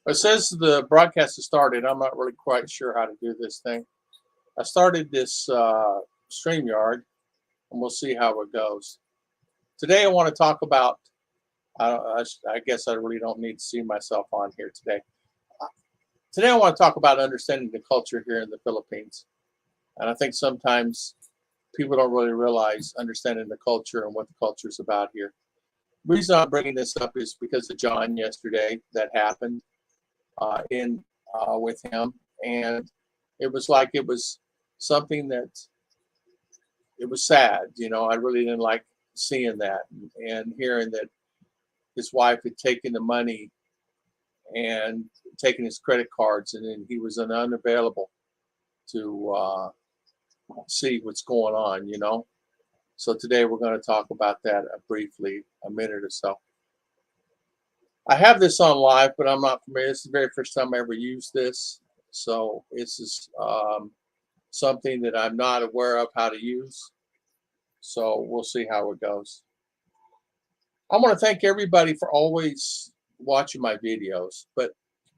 It says the broadcast has started. I'm not really quite sure how to do this thing. I started this StreamYard, and we'll see how it goes. Today, I want to talk about. I guess I really don't need to see myself on here today. Today, I want to talk about understanding the culture here in the Philippines. And I think sometimes people don't really realize understanding the culture and what the culture is about here. The reason I'm bringing this up is because of John yesterday that happened in with him, and it was like it was something that it was sad. You know, I really didn't like seeing that and hearing that his wife had taken the money and taken his credit cards, and then he was unavailable to see what's going on. You know, so today we're going to talk about that briefly, a minute or so. I have this on live, but I'm not familiar. This is the very first time I ever used this. So this is something that I'm not aware of how to use. So we'll see how it goes. I want to thank everybody for always watching my videos. But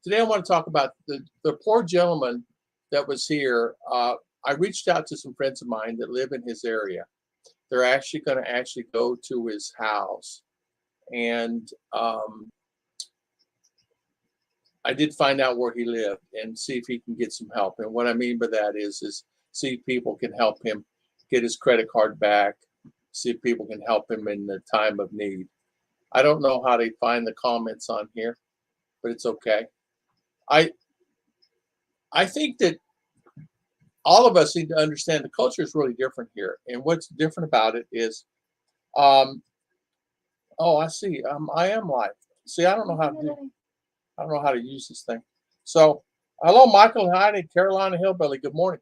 today I want to talk about the poor gentleman that was here. I reached out to some friends of mine that live in his area. They're actually going to go to his house. And I did find out where he lived and see if he can get some help. And what I mean by that is see if people can help him get his credit card back, see if people can help him in the time of need. I don't know how to find the comments on here, but it's okay. I think that all of us need to understand the culture is really different here. And what's different about it is, oh, I see. I am live. See, I don't know how to use this thing. So, hello, Michael and Heidi, Carolina Hillbilly. Good morning.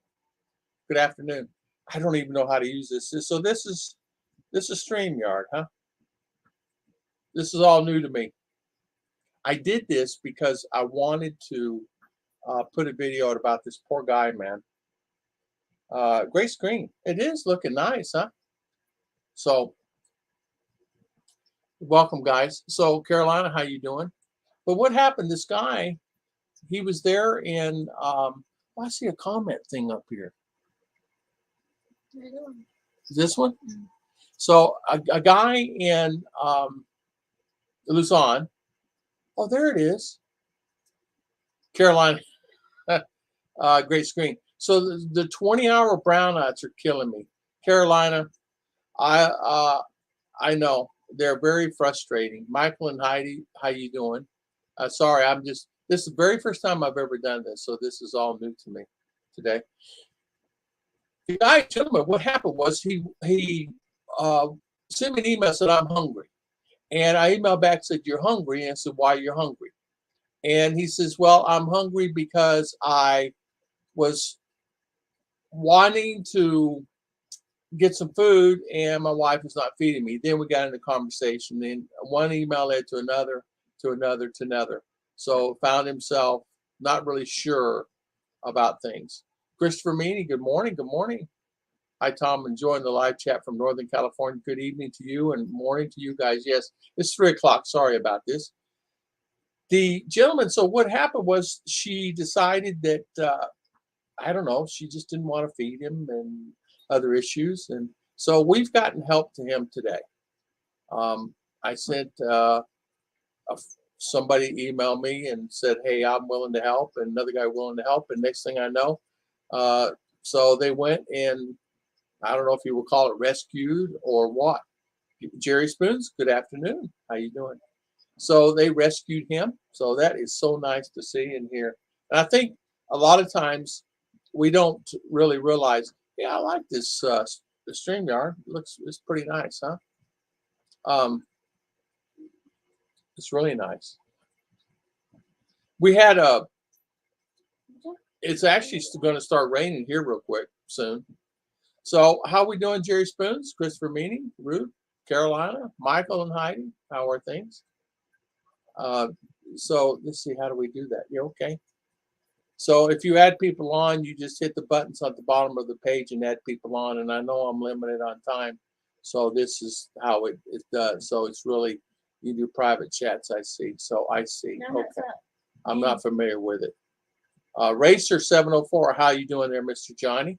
Good afternoon. I don't even know how to use this. So this is StreamYard, huh? This is all new to me. I did this because I wanted to put a video out about this poor guy, man. Great screen. It is looking nice, huh? So, welcome, guys. So, Carolina, how you doing? But what happened? This guy, he was there in. I see a comment thing up here. This one. So a guy in Luzon. Oh, there it is. Carolina. Great screen. So the 20-hour brownouts are killing me. Carolina, I know they're very frustrating. Michael and Heidi, how you doing? Sorry, this is the very first time I've ever done this, so this is all new to me today. The guy, gentleman, what happened was he sent me an email, said I'm hungry, and I emailed back, said you're hungry, and said why you're hungry, and he says, well, I'm hungry because I was wanting to get some food and my wife is not feeding me. Then we got into conversation. Then one email led to another, to another, to another. So found himself not really sure about things. Christopher Meany, good morning. Good morning. Hi, Tom. Enjoying the live chat from Northern California. Good evening to you and morning to you guys. Yes, it's 3 o'clock. Sorry about this. The gentleman, so what happened was she decided that, I don't know, she just didn't want to feed him and other issues. And so we've gotten help to him today. I sent somebody emailed me and said, hey, I'm willing to help, and another guy willing to help. And next thing I know, so they went and I don't know if you would call it rescued or what. Jerry Spoons, good afternoon. How you doing? So they rescued him. So that is so nice to see and hear. And I think a lot of times we don't really realize, yeah, I like this the StreamYard. It's pretty nice, huh? It's really nice. We had it's actually going to start raining here real quick soon. So how are we doing, Jerry Spoons, Christopher Meany, Ruth, Carolina, Michael, and Heidi? How are things? So let's see, how do we do that? Yeah, okay. So if you add people on, you just hit the buttons at the bottom of the page and add people on. And I know I'm limited on time, so this is how it does. So it's really, you do private chats, I see. So I see. Okay. I'm not familiar with it. Racer 704, how you doing there, Mr. Johnny?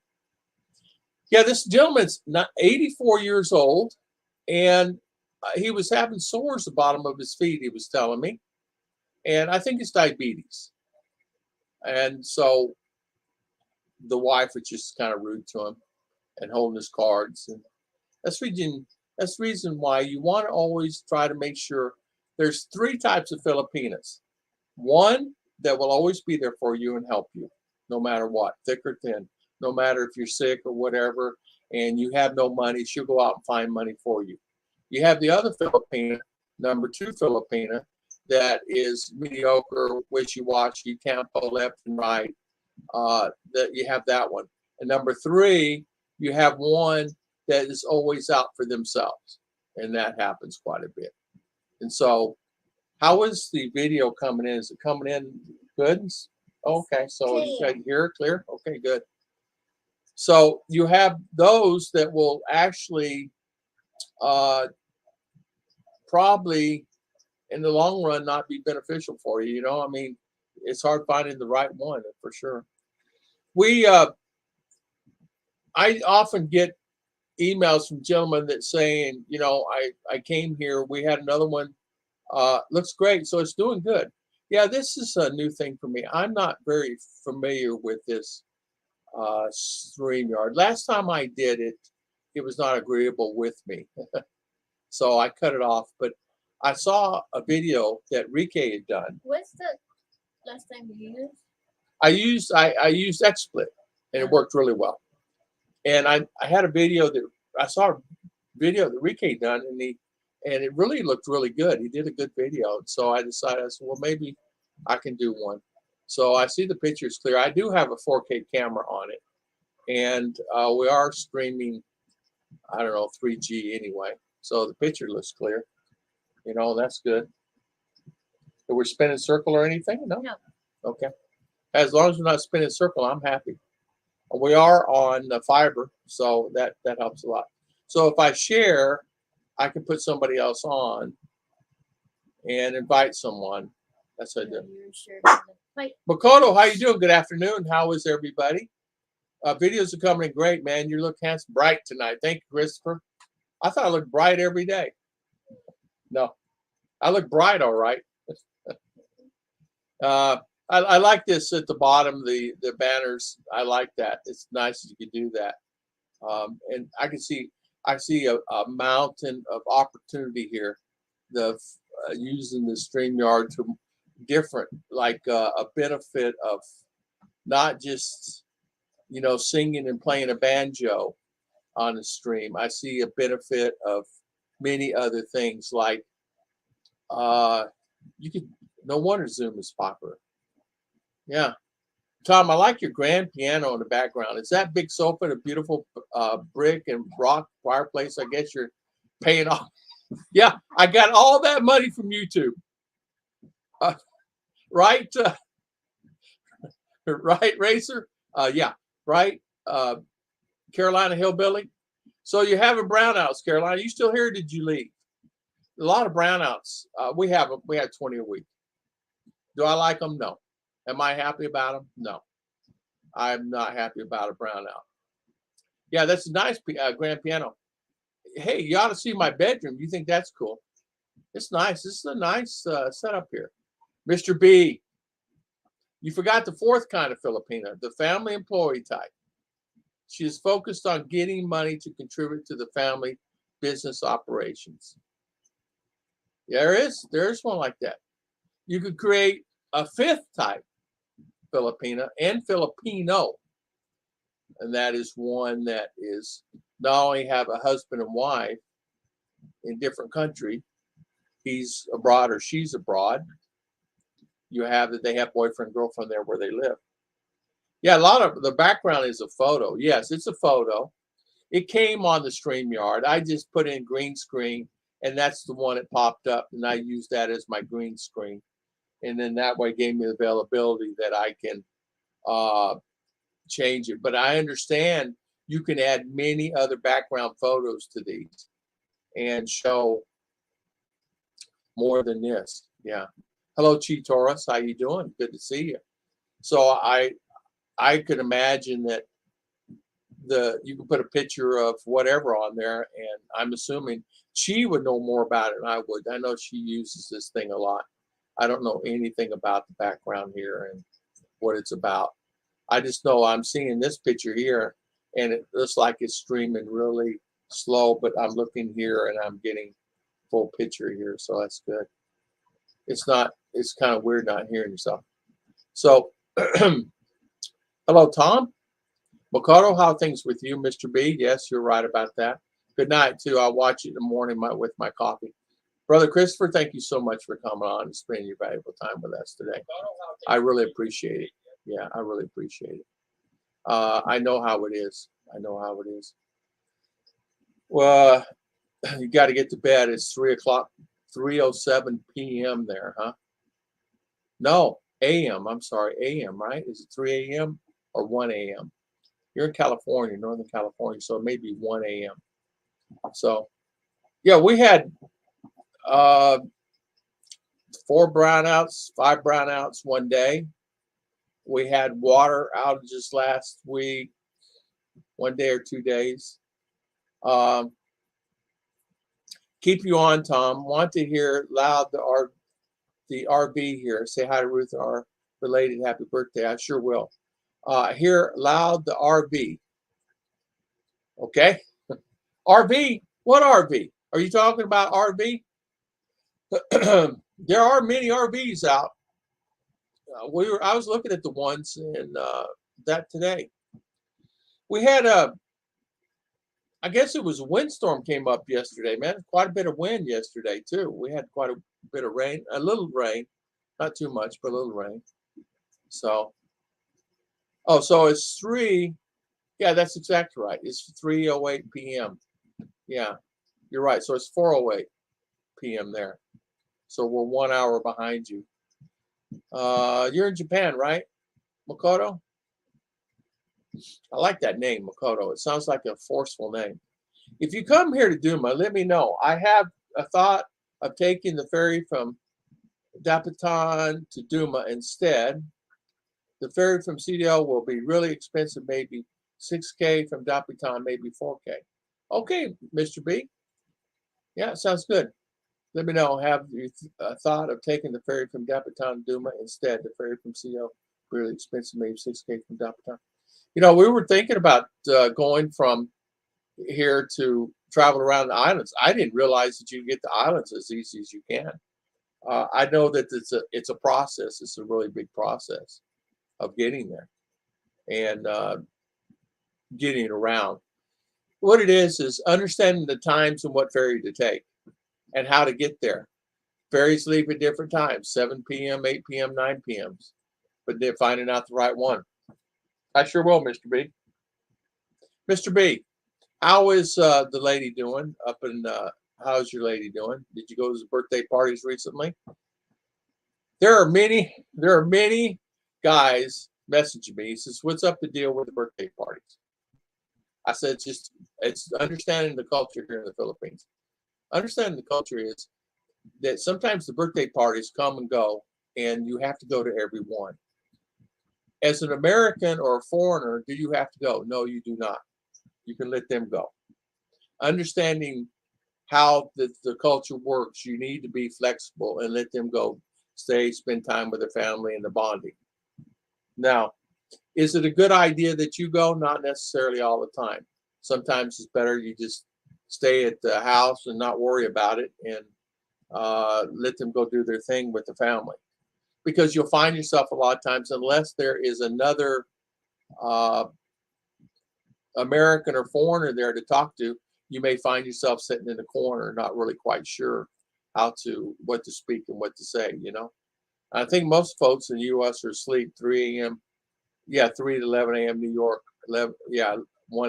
Yeah, this gentleman's not 84 years old, and he was having sores at the bottom of his feet, he was telling me. And I think it's diabetes. And so the wife was just kind of rude to him and holding his cards. And that's the reason why you want to always try to make sure there's 3 types of Filipinas. One that will always be there for you and help you, no matter what, thick or thin, no matter if you're sick or whatever, and you have no money, she'll go out and find money for you. You have the other Filipina, number 2 Filipina, that is mediocre, wishy-washy, tempo left and right. That you have that one. And number 3, you have one that is always out for themselves, and that happens quite a bit. And so, how is the video coming in? Is it coming in good? Okay, so you can hear it clear. Okay, good. So you have those that will actually probably in the long run not be beneficial for you. You know, I mean, it's hard finding the right one for sure. I often get emails from gentlemen that saying, you know, I came here, we had another one, looks great, so it's doing good. Yeah, this is a new thing for me. I'm not very familiar with this StreamYard. Last time I did it, it was not agreeable with me. So I cut it off, but I saw a video that Rike had done. What's the last time you used? I used XSplit, and it worked really well. And I had a video that I saw a video that Rike done, and it really looked really good. He did a good video, so I decided, I said, well, maybe I can do one. So I see the pictures clear. I do have a 4K camera on it, and we are streaming, I don't know, 3G anyway. So the picture looks clear. You know, that's good. So we're spinning circle or anything? No? No. Okay. As long as we're not spinning circle, I'm happy. We are on the fiber, so that helps a lot. So if I share, I can put somebody else on and invite someone. That's what I do. Makoto, how you doing? Good afternoon. How is everybody? Videos are coming in great, man. You look handsome, bright tonight. Thank you, Christopher. I thought I looked bright every day. No, I look bright, all right. I like this at the bottom, the banners. I like that. It's nice that you can do that. And I see a mountain of opportunity here. Using the StreamYard to different, like a benefit of not just, you know, singing and playing a banjo on the stream. I see a benefit of many other things, like you could. No wonder Zoom is popular. Yeah. Tom, I like your grand piano in the background. Is that big sofa and a beautiful brick and rock fireplace? I guess you're paying off. Yeah, I got all that money from YouTube. Right? Right, Racer? Yeah, right? Carolina Hillbilly. So you're having brownouts, Carolina. You still here or did you leave? A lot of brownouts. We have 20 a week. Do I like them? No. Am I happy about them? No. I'm not happy about a brownout. Yeah, that's a nice grand piano. Hey, you ought to see my bedroom. You think that's cool? It's nice. This is a nice setup here. Mr. B, you forgot the 4th kind of Filipina, the family employee type. She is focused on getting money to contribute to the family business operations. There is one like that. You could create a 5th type Filipina and Filipino, and that is one that is not only have a husband and wife in different country, he's abroad or she's abroad. You have that they have boyfriend, girlfriend there where they live. Yeah, a lot of the background is a photo. Yes, it's a photo. It came on the StreamYard. I just put in green screen, and that's the one that popped up, and I used that as my green screen. And then that way gave me the availability that I can change it. But I understand you can add many other background photos to these and show more than this. Yeah. Hello, Chi Taurus. How you doing? Good to see you. So I could imagine that you can put a picture of whatever on there, and I'm assuming she would know more about it than I would. I know she uses this thing a lot. I don't know anything about the background here and what it's about. I just know I'm seeing this picture here, and it looks like it's streaming really slow, but I'm looking here and I'm getting full picture here, so that's good. It's kind of weird not hearing yourself. So, hello, Tom. Makoto, how are things with you, Mr. B? Yes, you're right about that. Good night, too. I'll watch it in the morning with my coffee. Brother Christopher, thank you so much for coming on and spending your valuable time with us today. I really appreciate it. Yeah, I really appreciate it. I know how it is. I know how it is. Well, you got to get to bed. It's 3 o'clock, 3:07 p.m. there, huh? No, a.m. I'm sorry, a.m., right? Is it 3 a.m. or 1 a.m.? You're in California, Northern California, so it may be 1 a.m. So, yeah, we had 4 brownouts, 5 brownouts one day. We had water outages last week, 1 day or 2 days. Keep you on, Tom. Want to hear loud the RV here. Say hi to Ruth, our related happy birthday. I sure will. Hear loud the RV. Okay? RV? What RV? Are you talking about RV? There are many RVs out. I was looking at the ones in that today. We had I guess it was a windstorm came up yesterday, man. Quite a bit of wind yesterday too. We had quite a bit of rain, a little rain, not too much, but a little rain. So, oh, so it's 3. Yeah, that's exactly right. It's 3:08 p.m. Yeah, you're right. So it's 4:08 p.m. there. So we're 1 hour behind you. You're in Japan, right, Makoto? I like that name, Makoto. It sounds like a forceful name. If you come here to Duma, let me know. I have a thought of taking the ferry from Dapitan to Duma instead. The ferry from CDL will be really expensive, maybe 6K from Dapitan, maybe 4K. Okay, Mr. B. Yeah, sounds good. Let me know. Have you thought of taking the ferry from Dapitan to Duma instead? The ferry from CDL really expensive, maybe 6K from Dapitan. You know, we were thinking about going from here to travel around the islands. I didn't realize that you can get the islands as easy as you can. I know that it's a process. It's a really big process of getting there and getting around. What it is understanding the times and what ferry to take and how to get there. Ferries leave at different times, 7 p.m., 8 p.m., 9 p.m. But they're finding out the right one. I sure will, Mr. B. Mr. B, how is the lady doing up in, how's your lady doing? Did you go to the birthday parties recently? There are many guys messaging me. He says, what's up the deal with the birthday parties? I said, it's understanding the culture here in the Philippines. Understanding the culture is that sometimes the birthday parties come and go, and you have to go to every one. As an American or a foreigner, do you have to go? No, you do not. You can let them go. Understanding how the culture works, you need to be flexible and let them go. Stay, spend time with their family and the bonding. Now, is it a good idea that you go? Not necessarily all the time. Sometimes it's better you just stay at the house and not worry about it and let them go do their thing with the family. Because you'll find yourself a lot of times, unless there is another American or foreigner there to talk to, you may find yourself sitting in the corner, not really quite sure what to speak and what to say, you know. I think most folks in the U.S. are asleep 3 a.m. Yeah, 3 to 11 a.m. New York, 1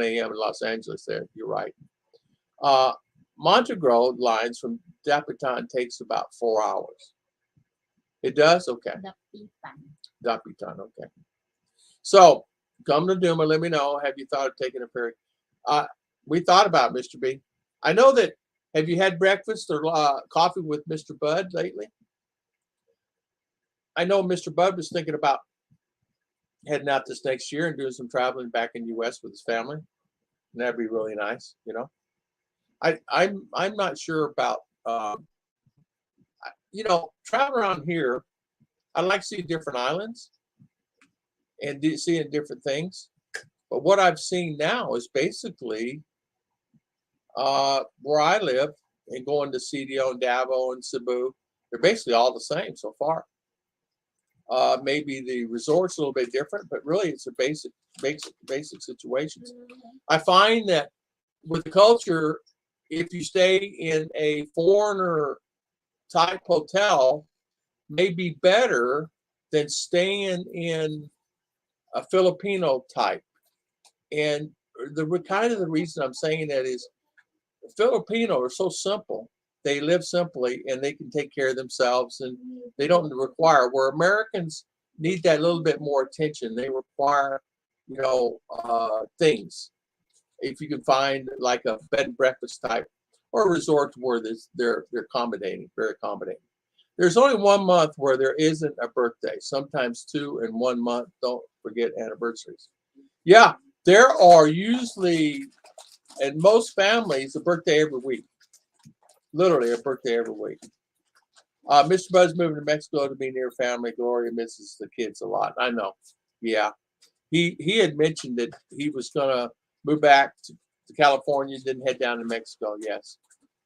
a.m. in Los Angeles there. You're right. Montegro lines from Dapitan takes about 4 hours. It does? Okay. Dapitan, okay. So come to Duma, let me know. Have you thought of taking a ferry? We thought about Mr. B. I know that. Have you had breakfast or coffee with Mr. Bud lately? I know Mr. Bud was thinking about heading out this next year and doing some traveling back in the U.S. with his family. And that'd be really nice, you know. I'm not sure about you know, travel around here. I'd like to see different islands and seeing different things. But what I've seen now is basically where I live and going to CDO and Davao and Cebu. They're basically all the same so far. Maybe the resort's a little bit different, but really it's a basic situations. I find that with the culture, if you stay in a foreigner type hotel, may be better than staying in a Filipino type. And the reason I'm saying that is Filipino are so simple. They live simply and they can take care of themselves and they don't require, where Americans need that little bit more attention. They require, you know, things. If you can find like a bed and breakfast type or a resort where they're accommodating, very accommodating. There's only 1 month where there isn't a birthday, sometimes 2 in 1 month. Don't forget anniversaries. Yeah, there are usually, in most families, a birthday every week. Literally a birthday every week. Mr. Bud's moving to Mexico to be near family. Gloria misses the kids a lot. I know. Yeah. He had mentioned that he was going to move back to California, didn't head down to Mexico, yes,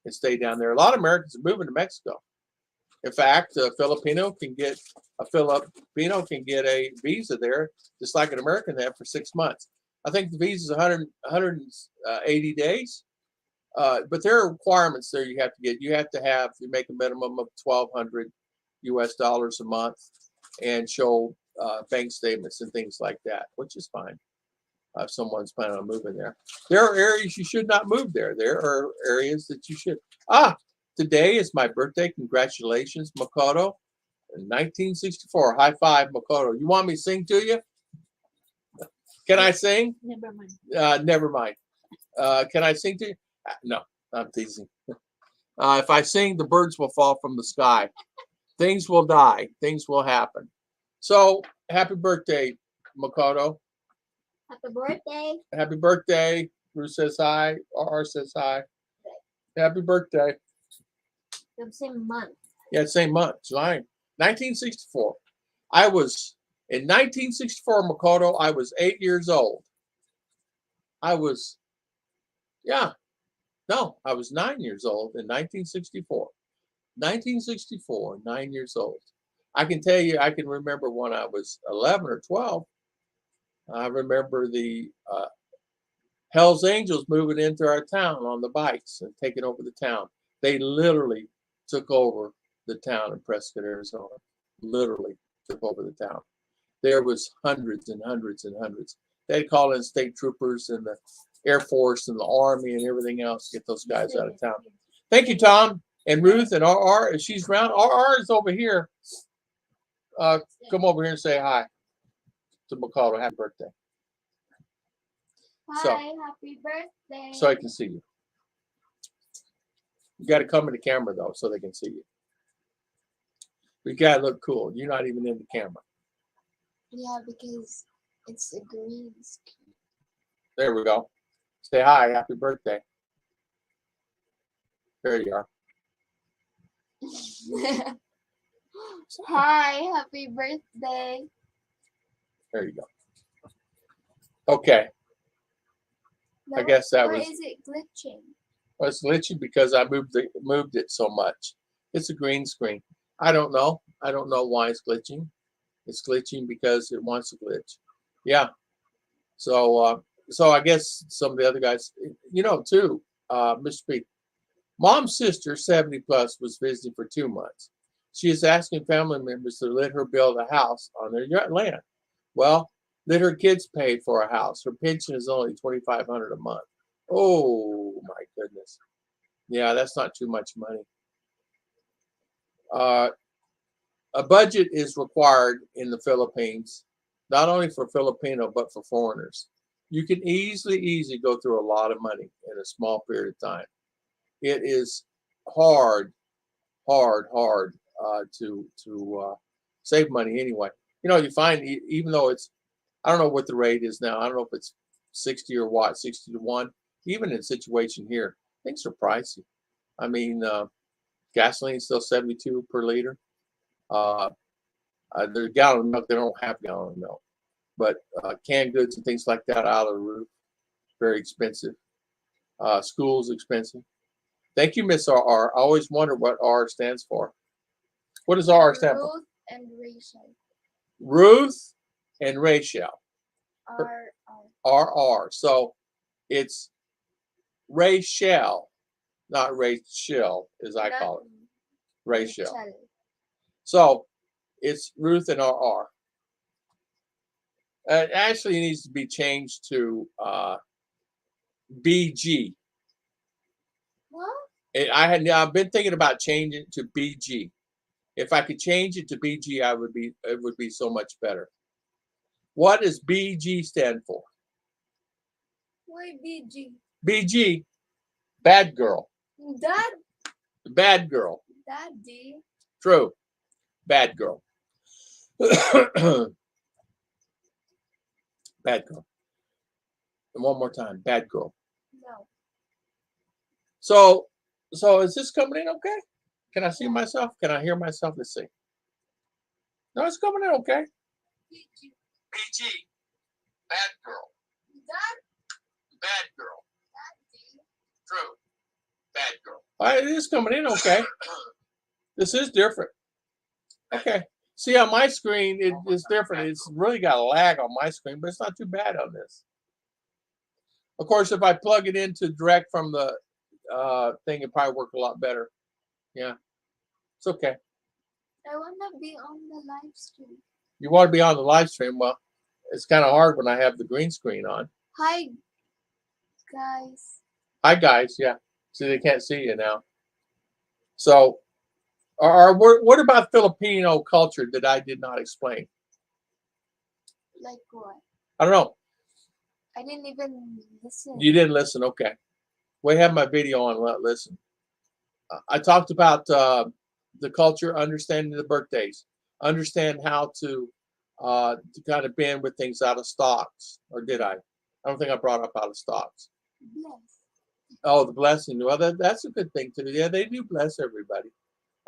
and stay down there. A lot of Americans are moving to Mexico. In fact, a Filipino can get a visa there, just like an American have for 6 months. I think the visa is 180 days. But there are requirements there you have to get. You make a minimum of $1,200 a month and show bank statements and things like that, which is fine if someone's planning on moving there. There are areas you should not move there. There are areas that you should. Today is my birthday. Congratulations, Makoto. In 1964. High five, Makoto. You want me to sing to you? Can I sing? Never mind. Never mind. Can I sing to you? No, I'm teasing. If I sing, the birds will fall from the sky. Things will die. Things will happen. So, happy birthday, Makoto. Happy birthday. Happy birthday. Ruth says hi. RR says hi. Happy birthday. The same month. Yeah, same month, July 1964. I was, in 1964, Makoto, I was 8 years old. I was 9 years old in 1964. 1964, 9 years old. I can tell you, I can remember when I was 11 or 12. I remember the Hells Angels moving into our town on the bikes and taking over the town. They literally took over the town in Prescott, Arizona. Literally took over the town. There was hundreds and hundreds and hundreds. They'd call in state troopers and the Air Force and the Army and everything else to get those guys out of town. Thank you, Tom. And Ruth and RR, if she's around. RR is over here. Come over here and say hi to Makoto. Happy birthday. Hi, happy birthday. So I can see you. You got to come in the camera, though, so they can see you. You got to look cool. You're not even in the camera. Yeah, because it's a green screen. There we go. Say hi. Happy birthday. There you are. Hi, happy birthday. There you go. Okay. I guess that was. Why is it glitching? Well, it's glitching because I moved it so much. It's a green screen. I don't know. I don't know why it's glitching. It's glitching because it wants to glitch. Yeah. So I guess some of the other guys, you know, too, Mr. P. Mom's sister, 70 plus, was visiting for 2 months. She is asking family members to let her build a house on their land. Well, let her kids pay for a house. Her pension is only $2,500 a month. Oh my goodness. Yeah, that's not too much money. A budget is required in the Philippines, not only for Filipino, but for foreigners. You can easily go through a lot of money in a small period of time. It is hard to Save money anyway. You know, you find even though it's, I don't know what the rate is now. I don't know if it's 60 or what, 60 to 1. Even in situation here, things are pricey. I mean, gasoline's still 72 per liter. The gallon of milk, they don't have gallon of milk. But canned goods and things like that out of the roof, very expensive. School's expensive. Thank you, Miss RR. I always wonder what R stands for. What does R stand for? Ruth and Rachel. Ruth and Rachel. R. RR. So it's Rachel, not Rachel, as I call it. Rachel. So it's Ruth and RR. It actually needs to be changed to BG. What? I've been thinking about changing it to BG. If I could change it to BG, it would be so much better. What does BG stand for? Why BG? BG, bad girl. Dad? Bad girl. Daddy? True. Bad girl. Bad girl. And one more time, bad girl. No. So is this coming in okay? Can I see myself? Can I hear myself? Let's see. No, it's coming in okay. BG. BG, bad girl. Dad? Bad girl. Daddy? True. Bad girl. It is coming in okay. This is different. Okay. See, on my screen, it's different. It's really got a lag on my screen, but it's not too bad on this. Of course, if I plug it into direct from the thing, it probably work a lot better. Yeah. It's okay. I want to be on the live stream. You want to be on the live stream? Well, it's kind of hard when I have the green screen on. Hi, guys. Hi, guys. Yeah. See, they can't see you now. So, what about Filipino culture that I did not explain? Like what? I don't know. I didn't even listen. You didn't listen. Okay. We have my video on. Listen. I talked about the culture, understanding the birthdays, understand how to kind of bend with things out of stocks. Or did I? I don't think I brought up out of stocks. Bless. Oh, the blessing. Well, that's a good thing too. Yeah, they do bless everybody.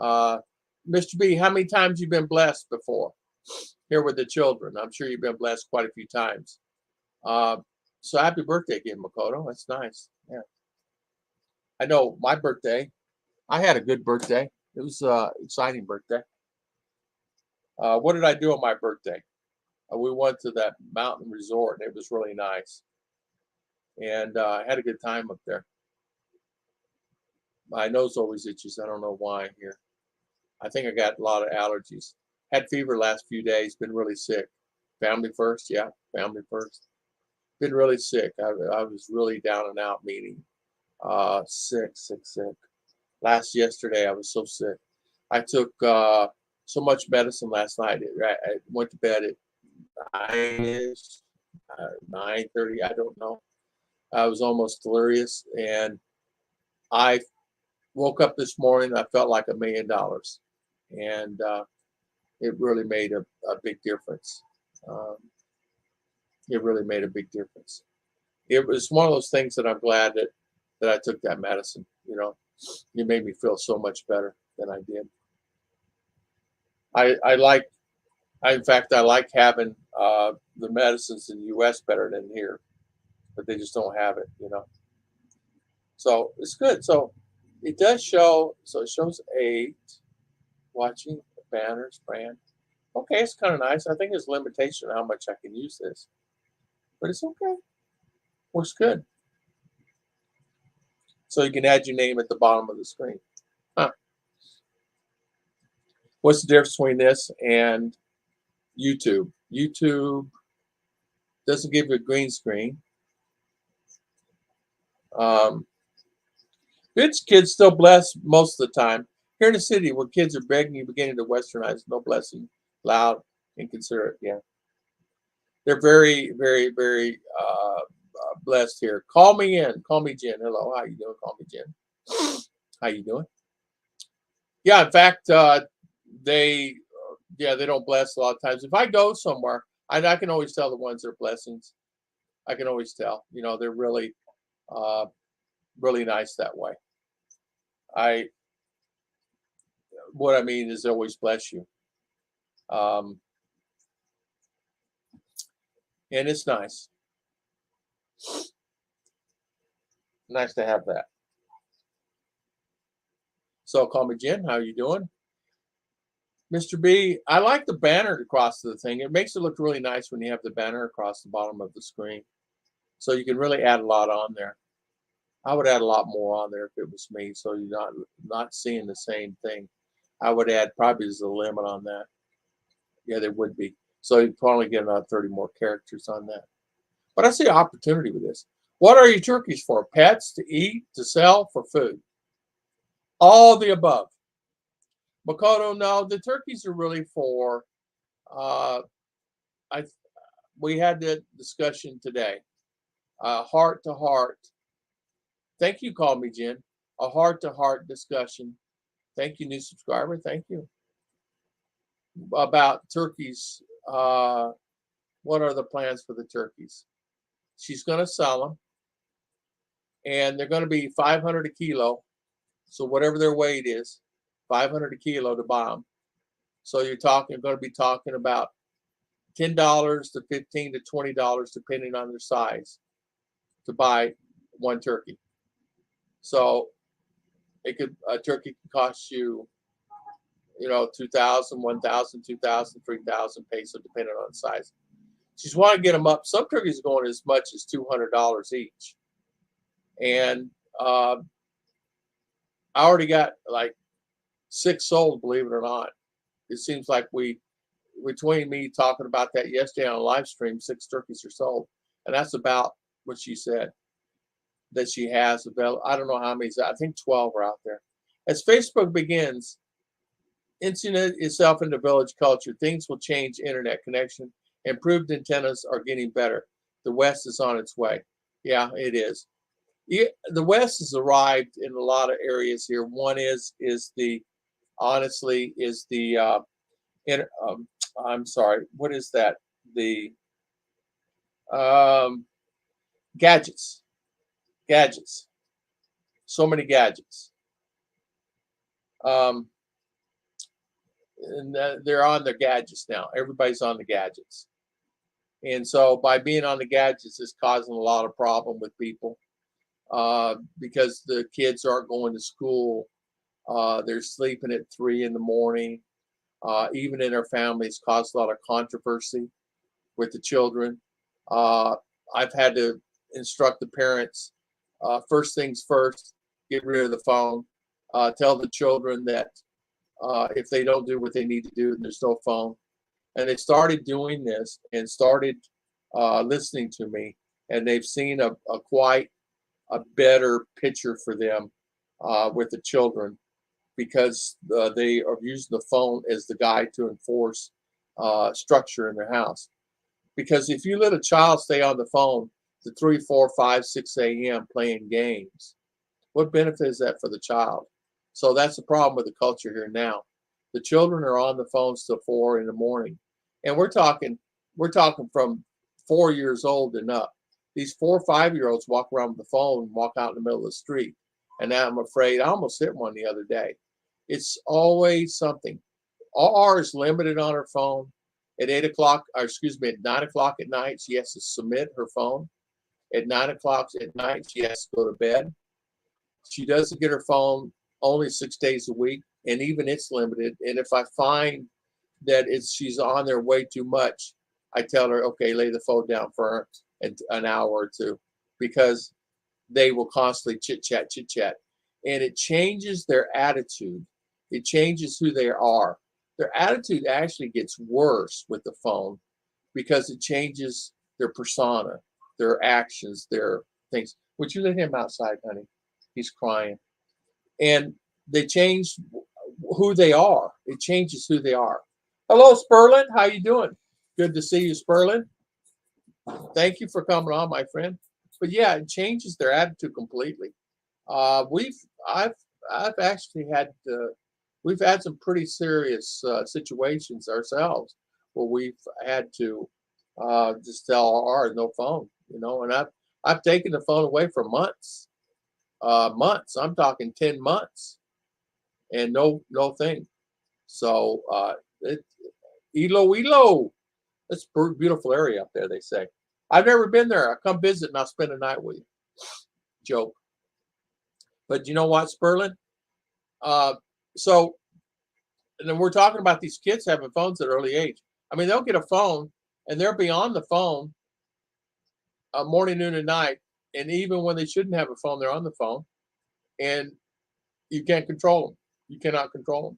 Mr. B, how many times you been blessed before? Here with the children. I'm sure you've been blessed quite a few times. So happy birthday again, Makoto. That's nice. Yeah. I know my birthday. I had a good birthday. It was an exciting birthday. What did I do on my birthday? We went to that mountain resort, and it was really nice. And I had a good time up there. My nose always itches. I don't know why here. I think I got a lot of allergies. Had fever last few days. Been really sick. Family first, yeah. Family first. Been really sick. I was really down and out, meaning sick. Yesterday I was so sick. I took so much medicine last night. I went to bed at 9-ish, 9:30. I don't know. I was almost delirious, and I woke up this morning. I felt like $1 million, and it really made a big difference. It really made a big difference. It was one of those things that I'm glad that I took that medicine. You know, it made me feel so much better than I did. In fact, I like having the medicines in the U.S. better than here, but they just don't have it, you know. So it's good. So it does show. So it shows 8 watching banners, brand. Okay, it's kind of nice. I think there's a limitation on how much I can use this, but it's okay. Works good. So you can add your name at the bottom of the screen. Huh. What's the difference between this and YouTube? YouTube doesn't give you a green screen. Kids still bless most of the time. Here in the city where kids are begging you, beginning to westernize, no blessing, loud, inconsiderate. Yeah. They're very, very, very blessed here. Call me in. Call me Jen. Hello. How you doing? Call me Jen. How you doing? Yeah, in fact, they Yeah, they don't bless a lot of times. If I go somewhere, I can always tell the ones that are blessings. I can always tell. You know, they're really, uh, really nice that way. I What I mean is they always bless you, um, and it's nice. Nice to have that. So call me Jen. How you doing, Mr. B? I like the banner across the thing. It makes it look really nice when you have the banner across the bottom of the screen. So you can really add a lot on there. I would add a lot more on there if it was me, so you're not seeing the same thing. I would add probably there's a limit on that. Yeah, there would be. So you'd probably get about 30 more characters on that. But I see an opportunity with this. What are your turkeys for? Pets, to eat, to sell, for food? All the above. Makoto, no, the turkeys are really for. Uh, I We had the discussion today. Heart to heart. Thank you, call me Jen. A heart to heart discussion. Thank you, new subscriber. Thank you. About turkeys. What are the plans for the turkeys? She's going to sell them, and they're going to be 500 a kilo. So whatever their weight is, 500 a kilo to buy them. So you're going to be talking about $10 to $15 to $20, depending on their size, to buy one turkey. So a turkey can cost you, 2,000, 1,000, 2,000, 3,000 peso, depending on the size. She's want to get them up. Some turkeys are going as much as $200 each. And I already got like 6 sold, believe it or not. It seems like between me talking about that yesterday on a live stream, 6 turkeys are sold. And that's about what she said that she has available. I don't know how many. I think 12 are out there. As Facebook begins, internet itself into village culture, things will change. Internet connection, improved antennas are getting better. The West is on its way. Yeah, it is. The West has arrived in a lot of areas here. One is the honestly is the I'm sorry, what is that? The um, gadgets. So many gadgets. Um, and they're on their gadgets now. Everybody's on the gadgets. And so by being on the gadgets, it's causing a lot of problem with people because the kids aren't going to school. They're sleeping at 3 in the morning. Even in our families, caused a lot of controversy with the children. I've had to instruct the parents, first things first, get rid of the phone. Tell the children that if they don't do what they need to do, there's no phone. And they started doing this and started listening to me, and they've seen a quite a better picture for them with the children because they are using the phone as the guide to enforce structure in their house. Because if you let a child stay on the phone to 3, 4, 5, 6 a.m. playing games, what benefit is that for the child? So that's the problem with the culture here now. The children are on the phones till 4 in the morning, and we're talking from 4 years old and up. These 4 or 5-year-olds walk around with the phone and walk out in the middle of the street. And now I'm afraid, I almost hit one the other day. It's always something. RR is limited on her phone. At 8 o'clock, or excuse me, at 9 o'clock at night, she has to submit her phone. At 9 o'clock at night, she has to go to bed. She doesn't get her phone only 6 days a week, and even it's limited. And if I find that she's on there way too much, I tell her, okay, lay the phone down for an hour or two, because they will constantly chit chat, and it changes their attitude. It changes who they are. Their attitude actually gets worse with the phone because it changes their persona, their actions, their things. Would you let him outside, honey? He's crying. And they change who they are. It changes who they are. Hello, Sperlin. How you doing? Good to see you, Sperlin. Thank you for coming on, my friend. But yeah, it changes their attitude completely. I've actually had we've had some pretty serious situations ourselves where we've had to just tell our no phone, and I've taken the phone away for months, months. I'm talking 10 months, and no thing. So it, Ilo, it's a beautiful area up there. They say I've never been there. I come visit and I'll spend a night with you. Joke, but you know what, Sperlin? Uh, so, and then we're talking about these kids having phones at an early age. I mean, they'll get a phone and they'll be on the phone morning, noon, and night. And even when they shouldn't have a phone, they're on the phone, and you can't control them. You cannot control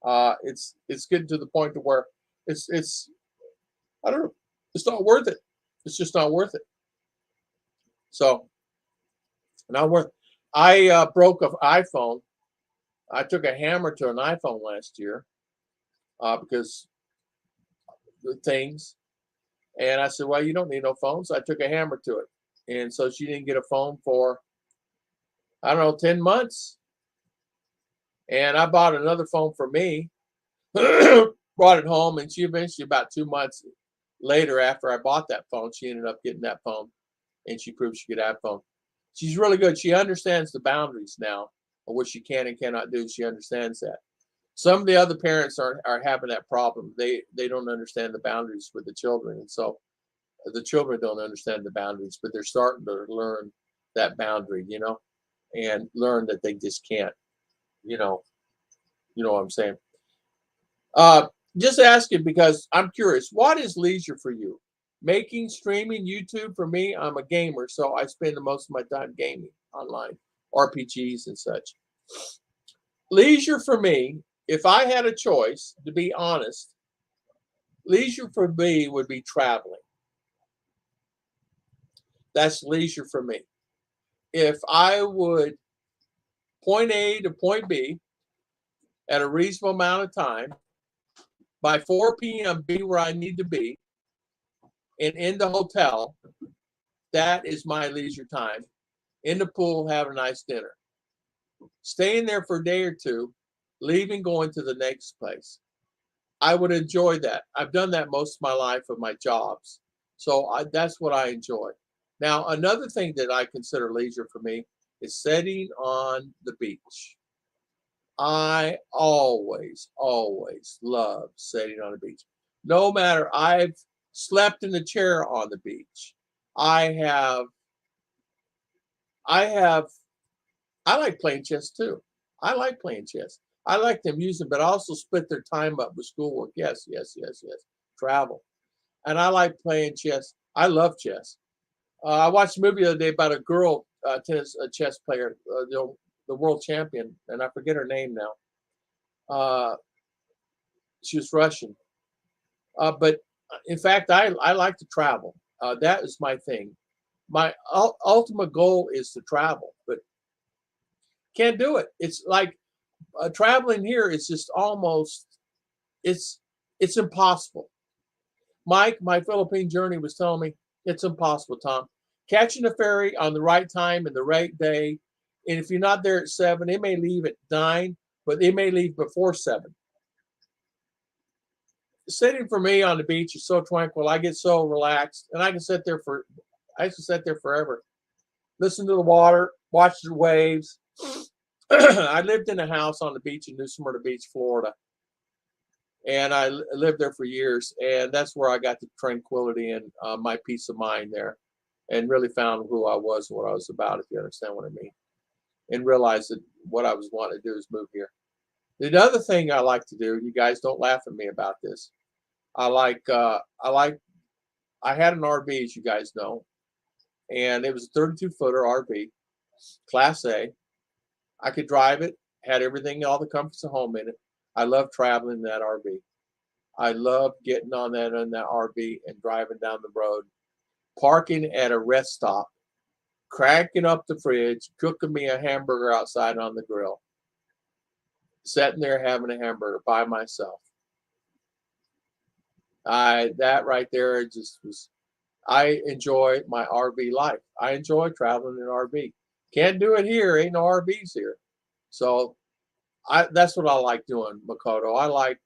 them. It's getting to the point to where it's I don't know. It's not worth it. It's just not worth it. So not worth. I broke an iPhone. I took a hammer to an iPhone last year because the things. And I said, well, you don't need no phone. So I took a hammer to it. And so she didn't get a phone for, I don't know, 10 months. And I bought another phone for me, brought it home. And she eventually, about 2 months later, after I bought that phone, she ended up getting that phone. And she proved she could have a phone. She's really good. She understands the boundaries now of what she can and cannot do. She understands that. Some of the other parents are having that problem. They don't understand the boundaries with the children. And so the children don't understand the boundaries, but they're starting to learn that boundary, and learn that they just can't, you know what I'm saying? Just asking because I'm curious, what is leisure for you? Making, streaming, YouTube. For me, I'm a gamer, so I spend the most of my time gaming online, RPGs and such. Leisure for me, if I had a choice, to be honest, leisure for me would be traveling. That's leisure for me. If I would point A to point B at a reasonable amount of time, by 4 p.m. be where I need to be, and in the hotel, that is my leisure time. In the pool, have a nice dinner. Staying there for a day or two, leaving, going to the next place. I would enjoy that. I've done that most of my life with my jobs. So that's what I enjoy. Now, another thing that I consider leisure for me is sitting on the beach. I always love sitting on the beach. No matter, I've slept in the chair on the beach. I like playing chess too. I like playing chess. I like the amusement, but I also split their time up with schoolwork. Yes. Travel. And I like playing chess. I love chess. I watched a movie the other day about a girl chess player, the world champion, and I forget her name now. She was Russian. But in fact, I like to travel. That is my thing. My ultimate goal is to travel, but can't do it. It's like traveling here is just almost, it's impossible. Mike, my Philippine journey, was telling me it's impossible, Tom. Catching a ferry on the right time and the right day, and if you're not there at 7, they may leave at 9, but they may leave before 7. Sitting for me on the beach is so tranquil. I get so relaxed, and I can sit there forever. Listen to the water, watch the waves. I lived in a house on the beach in New Smyrna Beach, Florida, and I lived there for years, and that's where I got the tranquility and my peace of mind there, and really found who I was and what I was about, if you understand what I mean, and realized that what I was wanting to do is move here. The other thing I like to do, you guys don't laugh at me about this. I had an RV, as you guys know, and it was a 32-footer RV, Class A. I could drive it, had everything, all the comforts of home in it. I love traveling in that RV. I love getting on that RV and driving down the road, parking at a rest stop, cranking up the fridge, cooking me a hamburger outside on the grill, sitting there having a hamburger by myself. That right there just was. I enjoy my RV life. I enjoy traveling in an RV. Can't do it here. Ain't no RVs here. So That's what I like doing, Makoto. I like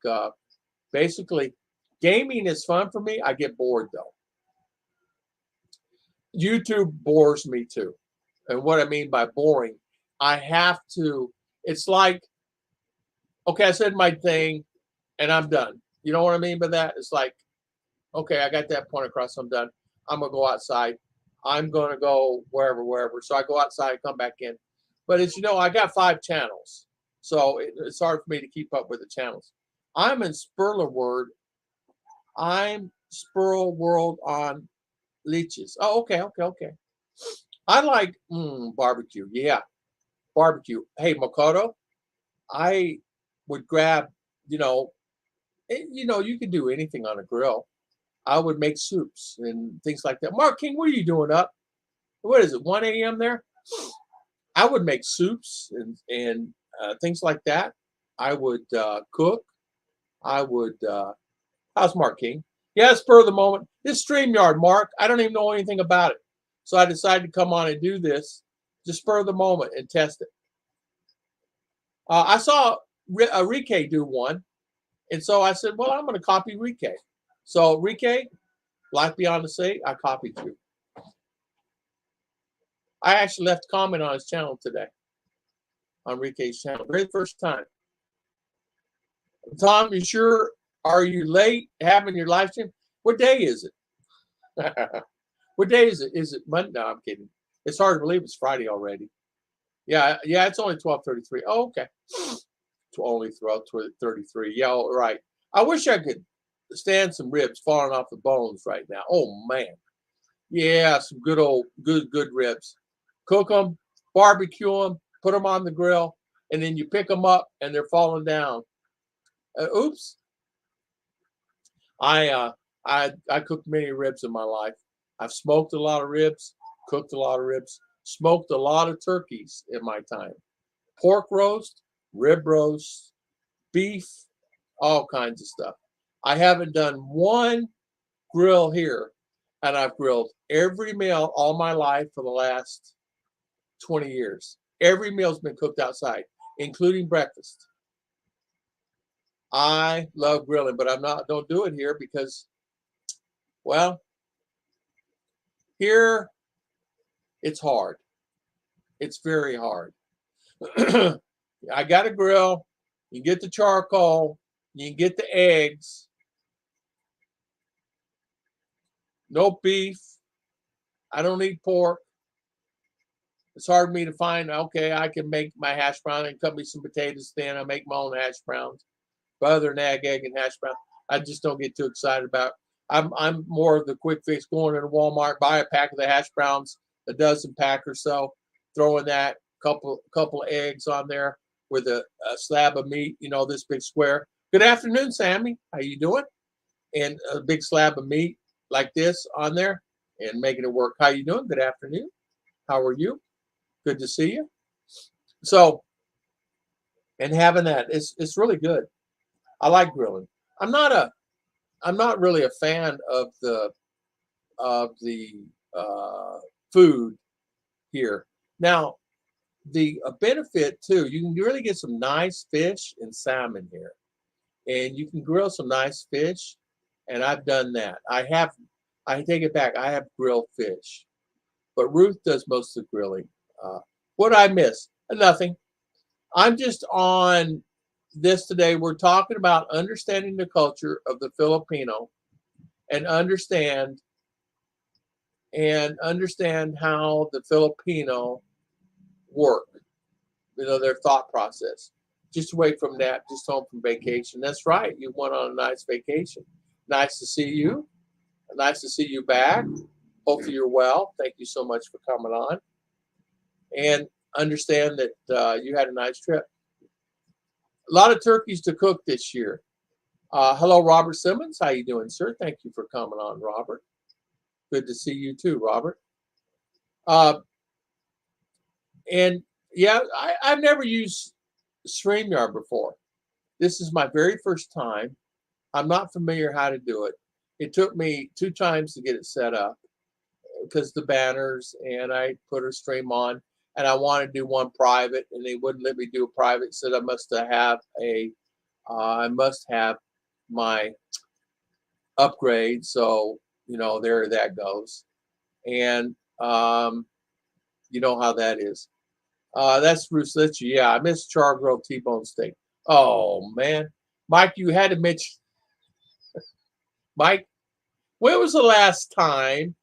basically gaming is fun for me. I get bored though. YouTube bores me too. And what I mean by boring, I have to, it's like, okay, I said my thing and I'm done. You know what I mean by that? It's like, okay, I got that point across, I'm done. I'm going to go outside. I'm going to go wherever. So I go outside, come back in. But as you know, I got 5 channels. So it's hard for me to keep up with the channels. I'm in Spurler Word. I'm Spurl World on leeches. Oh, okay. I like barbecue. Yeah, barbecue. Hey, Makoto, I would grab, you can do anything on a grill. I would make soups and things like that. Mark King, what are you doing up? What is it, 1 a.m. there? I would make soups and things like that. I would cook. I would, how's Mark King? Yeah, spur of the moment. This StreamYard, Mark, I don't even know anything about it. So I decided to come on and do this, just spur of the moment and test it. I saw Rike do one. And so I said, well, I'm going to copy Rike. So Rike, Life Beyond the Sea, I copied you. I actually left a comment on his channel today, on Rike's channel, very first time. Tom, you sure? Are you late having your live stream? What day is it? What day is it? Is it Monday? No, I'm kidding. It's hard to believe it's Friday already. Yeah, it's only 12:33. Oh, okay. It's only 12:33. Yeah, all right. I wish I could stand some ribs falling off the bones right now. Oh man. Yeah, some good ribs. Cook them, barbecue them, put them on the grill, and then you pick them up and they're falling down. Oops. I cooked many ribs in my life. I've smoked a lot of ribs, cooked a lot of ribs, smoked a lot of turkeys in my time. Pork roast, rib roast, beef, all kinds of stuff. I haven't done one grill here, and I've grilled every meal all my life for the last 20 years. Every meal's been cooked outside, including breakfast. I love grilling, but don't do it here because, well, here it's hard. It's very hard. I got a grill. You get the charcoal. You can get the eggs. No beef. I don't eat pork. It's hard for me to find. Okay, I can make my hash brown and cut me some potatoes thin. I make my own hash browns. But other than egg and hash brown, I just don't get too excited about. I'm more of the quick fix, going into Walmart, buy a pack of the hash browns, a dozen pack or so, throwing that couple of eggs on there with a slab of meat, this big square. Good afternoon, Sammy. How you doing? And a big slab of meat like this on there and making it work. How you doing? Good afternoon. How are you? Good to see you. So, and having that, it's really good. I like grilling. I'm not really a fan of the food here. Now, the benefit too, you can really get some nice fish and salmon here, and you can grill some nice fish. And I've done that. I take it back. I have grilled fish, but Ruth does most of the grilling. What I miss? Nothing. I'm just on this today. We're talking about understanding the culture of the Filipino and understand how the Filipino work, their thought process. Just away from that, just home from vacation. That's right. You went on a nice vacation. Nice to see you. Nice to see you back. Hopefully you're well. Thank you so much for coming on. And understand that you had a nice trip. A lot of turkeys to cook this year. Hello, Robert Simmons. How you doing, sir? Thank you for coming on, Robert. Good to see you too, Robert. And yeah, I've never used StreamYard before. This is my very first time. I'm not familiar how to do it. It took me 2 times to get it set up because the banners, and I put a stream on. and I wanted to do one private, and they wouldn't let me do a private. Said I must have my upgrade. So there that goes, and you know how that is. That's Ruth. Yeah, I miss char-grilled T-bone steak. Oh man, Mike, you had to mention. Mike, when was the last time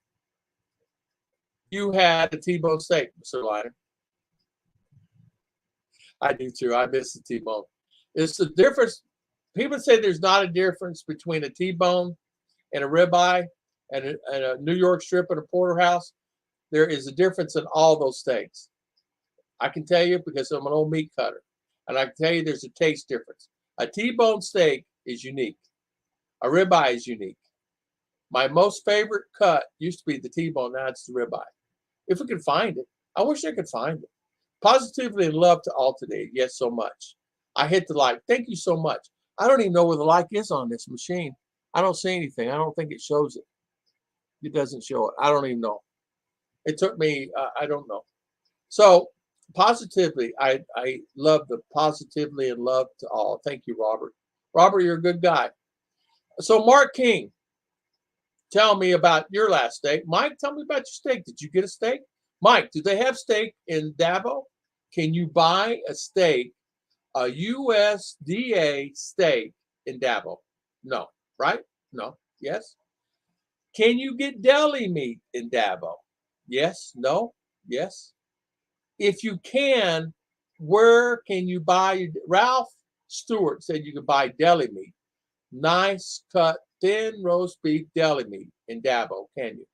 you had a T-bone steak, Mr. Liner? I do too. I miss the T-bone. It's the difference. People say there's not a difference between a T-bone and a ribeye and a New York strip and a porterhouse. There is a difference in all those steaks. I can tell you because I'm an old meat cutter, and I can tell you there's a taste difference. A T-bone steak is unique. A ribeye is unique. My most favorite cut used to be the T-bone. Now it's the ribeye. If we could find it, I wish I could find it. Positively in love to all today. Yes, so much. I hit the like. Thank you so much. I don't even know where the like is on this machine. I don't see anything. I don't think it shows it. It doesn't show it. I don't even know. It took me, I don't know. So positively, I love the positively in love to all. Thank you, Robert. Robert, you're a good guy. So Mark King, tell me about your last steak. Mike, tell me about your steak. Did you get a steak? Mike, do they have steak in Dabo? Can you buy a steak, a USDA steak in Dabo? No, right? No, yes. Can you get deli meat in Dabo? Yes, no, yes. If you can, where can you buy? Ralph Stewart said you could buy deli meat. Nice cut, thin roast beef deli meat in Dabo, can you?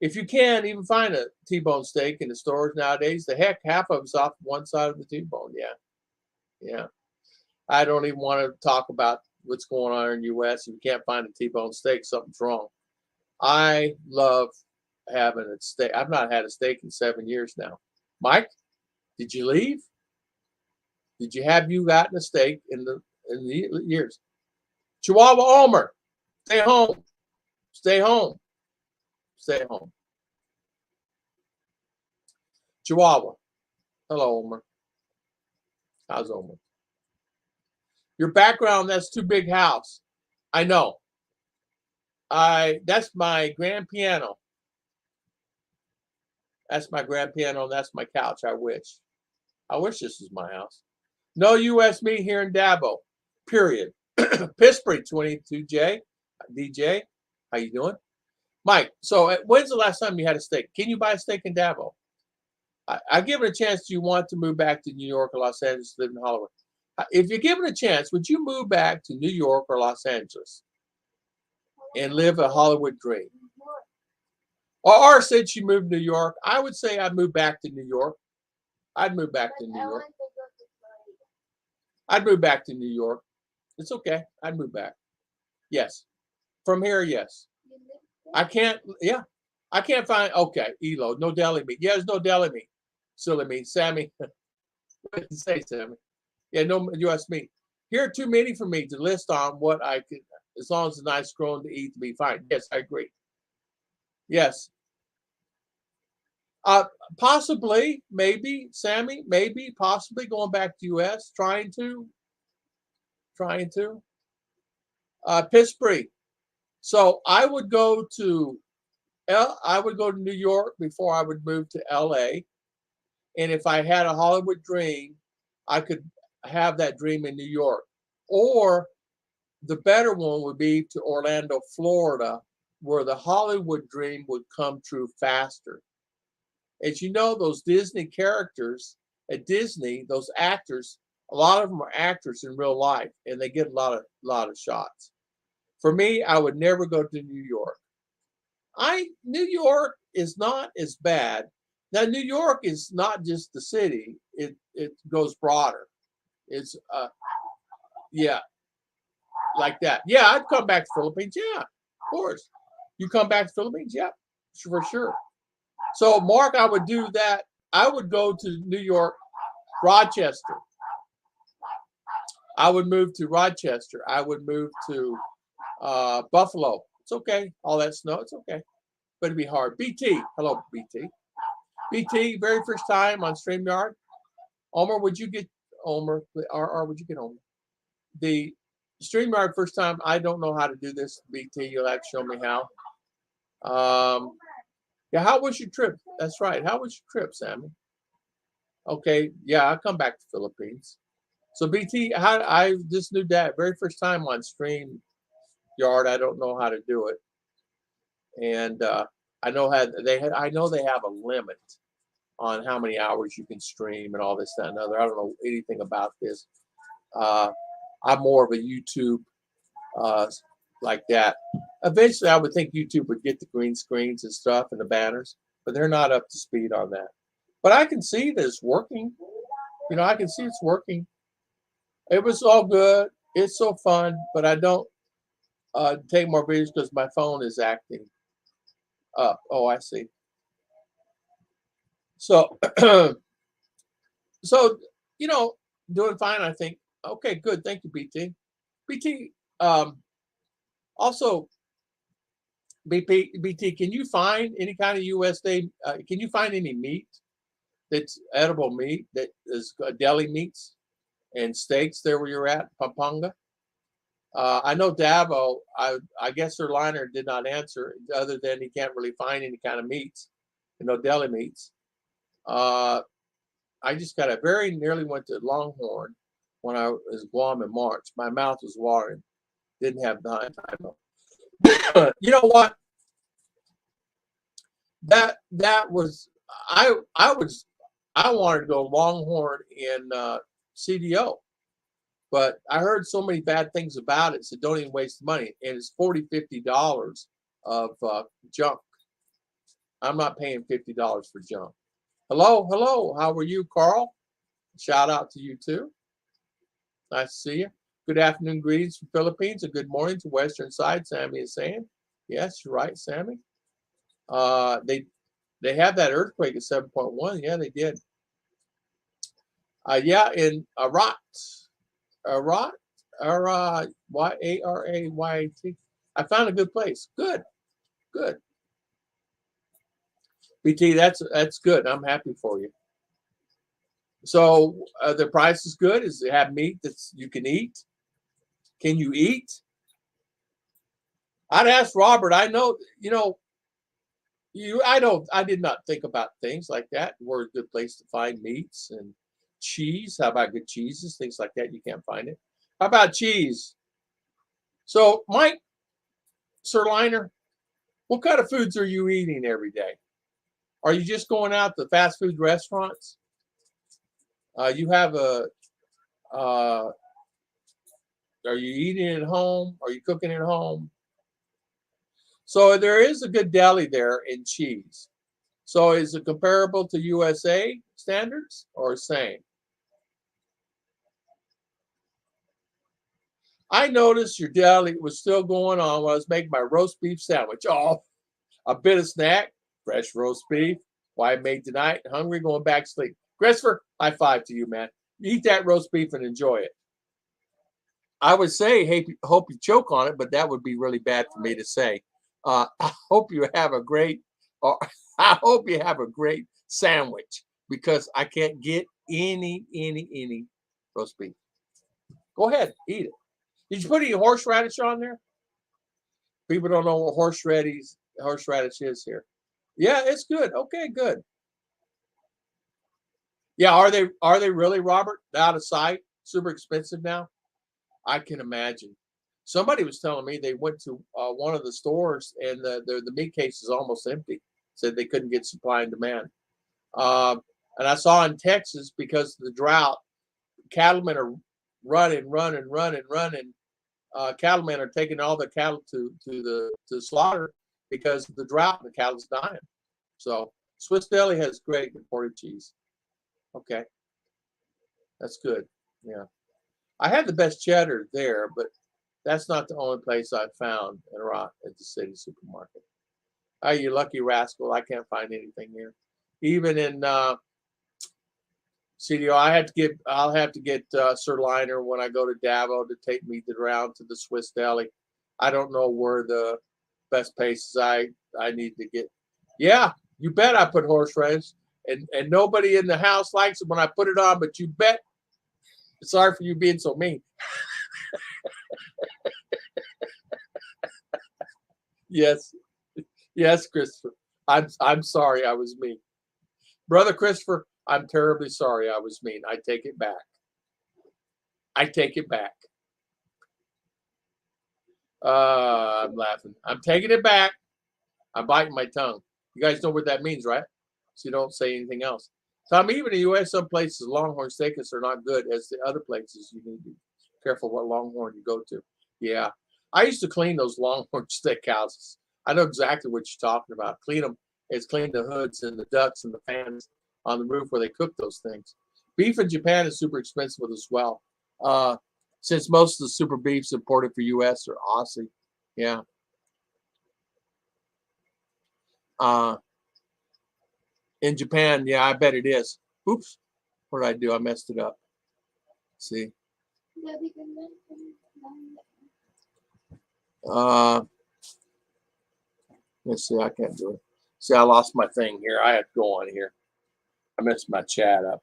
If you can even find a T-bone steak in the stores nowadays, the heck, half of it's off one side of the T-bone. Yeah. I don't even want to talk about what's going on in the U.S. If you can't find a T-bone steak, something's wrong. I love having a steak. I've not had a steak in 7 years now. Mike, did you leave? Did you gotten a steak in the years? Chihuahua Omer, stay home. Stay home. Stay home. Chihuahua. Hello, Omer. How's Omer? Your background, that's too big house. I know. That's my grand piano. That's my grand piano. That's my couch. I wish this was my house. No U.S. meat here in Dabo. Period. Pittsburgh 22J. DJ. How you doing? Mike, so when's the last time you had a steak? Can you buy a steak in Dabo? I give it a chance. Do you want to move back to New York or Los Angeles, live in Hollywood? If you're given a chance, would you move back to New York or Los Angeles and live a Hollywood dream? Or said she moved to New York. I would say I'd move back to New York. I'd move back to New York. I'd move back to New York. It's okay. I'd move back. Yes. From here, yes. I can't, yeah. I can't find, okay, Elo, no deli meat. Yeah, there's no deli meat. Silly meat. Sammy. What did you say, Sammy? Yeah, no U.S. meat. Here are too many for me to list on what I could, as long as it's nice grown to eat, to be fine. Yes, I agree. Yes. Possibly, maybe, Sammy, maybe, possibly going back to U.S., trying to. Pittsburgh. So I would go to New York before I would move to L.A. And if I had a Hollywood dream, I could have that dream in New York. Or the better one would be to Orlando, Florida, where the Hollywood dream would come true faster. As you know, those Disney characters at Disney, those actors, a lot of them are actors in real life, and they get a lot of shots. For me, I would never go to New York. New York is not as bad. Now, New York is not just the city; it goes broader. It's yeah, like that. Yeah, I'd come back to Philippines. Yeah, of course. You come back to Philippines? Yeah, for sure. So, Mark, I would do that. I would go to New York, Rochester. I would move to Rochester. I would move to Buffalo. It's okay. All that snow, it's okay. But it'd be hard. BT. Hello, BT. BT, very first time on StreamYard. Omer, would you get Omer, or would you get Omer? The StreamYard first time, I don't know how to do this, BT. You'll have to show me how. Yeah, how was your trip? That's right. How was your trip, Sammy? Okay, yeah, I'll come back to Philippines. So BT, I this new dad, very first time on StreamYard, I don't know how to do it. And I know I know they have a limit on how many hours you can stream and all this, that, and other. I don't know anything about this. I'm more of a YouTube uh, like that. Eventually, I would think YouTube would get the green screens and stuff and the banners, but they're not up to speed on that. But I can see that it's working. You know, I can see it's working. It was all good. It's so fun, but I don't take more videos because my phone is acting up. Oh, I see. So, so you know, doing fine. I think. Okay, good. Thank you, BT. BT. Also, BT, can you find any kind of USDA? Can you find any meat that's edible meat that is deli meats and steaks there where you're at, Pampanga? I know Davo. I guess her liner did not answer, other than he can't really find any kind of meats, deli meats. I just got a very nearly went to Longhorn when I was Guam in March. My mouth was watering. Didn't have time. You know what? That was I wanted to go Longhorn in CDO, but I heard so many bad things about it, so don't even waste the money. And it's $50 of junk. I'm not paying $50 for junk. Hello. How are you, Carl? Shout out to you too. Nice to see you. Good afternoon, greetings from Philippines, and good morning to Western Side. Sammy is saying, yes, you're right, Sammy. They had that earthquake at 7.1. Yeah, they did. Yeah, in Arat, Yarayat. I found a good place. Good. BT, that's good. I'm happy for you. So the price is good. Is it have meat that you can eat? Can you eat? I'd ask Robert. I know, I did not think about things like that. We're a good place to find meats and cheese. How about good cheeses? Things like that. You can't find it. How about cheese? So, Mike Sirliner, what kind of foods are you eating every day? Are you just going out to fast food restaurants? You have are you eating at home? Are you cooking at home? So there is a good deli there in cheese. So is it comparable to USA standards or same? I noticed your deli was still going on while I was making my roast beef sandwich. Oh, a bit of snack, fresh roast beef. Why I made tonight? Hungry, going back to sleep. Christopher, high five to you, man. Eat that roast beef and enjoy it. I would say, hey, hope you choke on it, but that would be really bad for me to say. I hope you have a great, I hope you have a great sandwich because I can't get any roast beef. Go ahead, eat it. Did you put any horseradish on there? People don't know what horseradish is here. Yeah, it's good. Okay, good. Yeah, are they really, Robert? Out of sight, super expensive now? I can imagine. Somebody was telling me they went to one of the stores and the meat case is almost empty. Said they couldn't get supply and demand. And I saw in Texas because of the drought, cattlemen are running. Cattlemen are taking all the cattle to the slaughter because of the drought and the cattle's dying. So Swiss Deli has great imported cheese. Okay, that's good. Yeah, I had the best cheddar there, but that's not the only place I've found in Iraq at the city supermarket. Oh, you lucky rascal! I can't find anything here. Even in CDO, I'll have to get Sir Liner when I go to Davao to take me around to the Swiss Deli. I don't know where the best places I need to get. Yeah, you bet I put horseradish. and nobody in the house likes it when I put it on, but you bet. Sorry for you being so mean. Yes, yes, Christopher. I'm sorry I was mean. Brother Christopher, I'm terribly sorry I was mean. I take it back. I take it back. I'm laughing. I'm taking it back. I'm biting my tongue. You guys know what that means, right? So you don't say anything else. Tom, even in the U.S., some places Longhorn steakhouse are not good as the other places. You need to be careful what Longhorn you go to. Yeah, I used to clean those Longhorn steakhouses. I know exactly what you're talking about. Clean them. It's clean the hoods and the ducts and the fans on the roof where they cook those things. Beef in Japan is super expensive as well. Uh, since most of the super beefs imported for U.S. are Aussie. Yeah. Uh, in Japan, yeah, I bet it is. Oops, what did I do? I messed it up. See, uh, let's see. I can't do it. See, I lost my thing here. I have to go on here. I messed my chat up.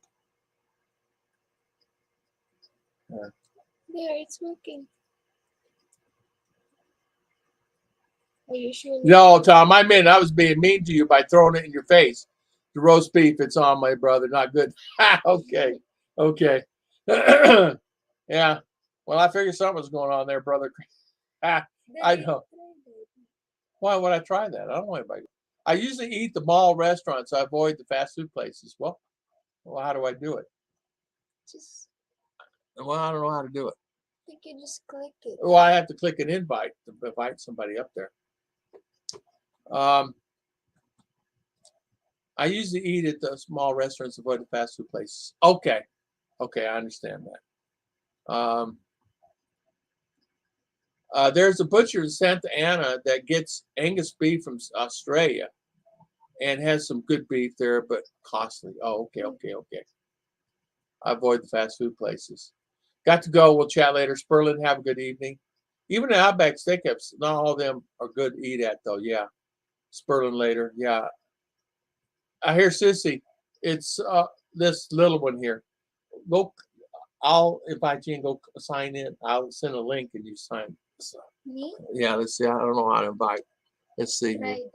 There, it's working. Are you sure? No, Tom, I was being mean to you by throwing it in your face. The roast beef, it's on, my brother. Not good. Okay, okay. Yeah. Well, I figured something was going on there, brother. I know. Why would I try that? I don't want anybody. I usually eat the mall restaurants. I avoid the fast food places. Well, how do I do it? Just, Well, I don't know how to do it. I think you just click it. Well, I have to click an invite to invite somebody up there. I usually eat at the small restaurants, avoid the fast food places. Okay, okay, I understand that. There's a butcher in Santa Ana that gets Angus beef from Australia and has some good beef there, but costly. Oh, okay, okay, okay. I avoid the fast food places. Got to go. We'll chat later. Sperlin, have a good evening. Even the Outback Steakhouse, not all of them are good to eat at, though. Yeah. Sperlin later. Yeah. I hear Sissy. It's this little one here. Go. I'll invite you and go sign in. I'll send a link and you sign. So, Me? yeah, let's see. I don't know how to invite. Let's see. Try that.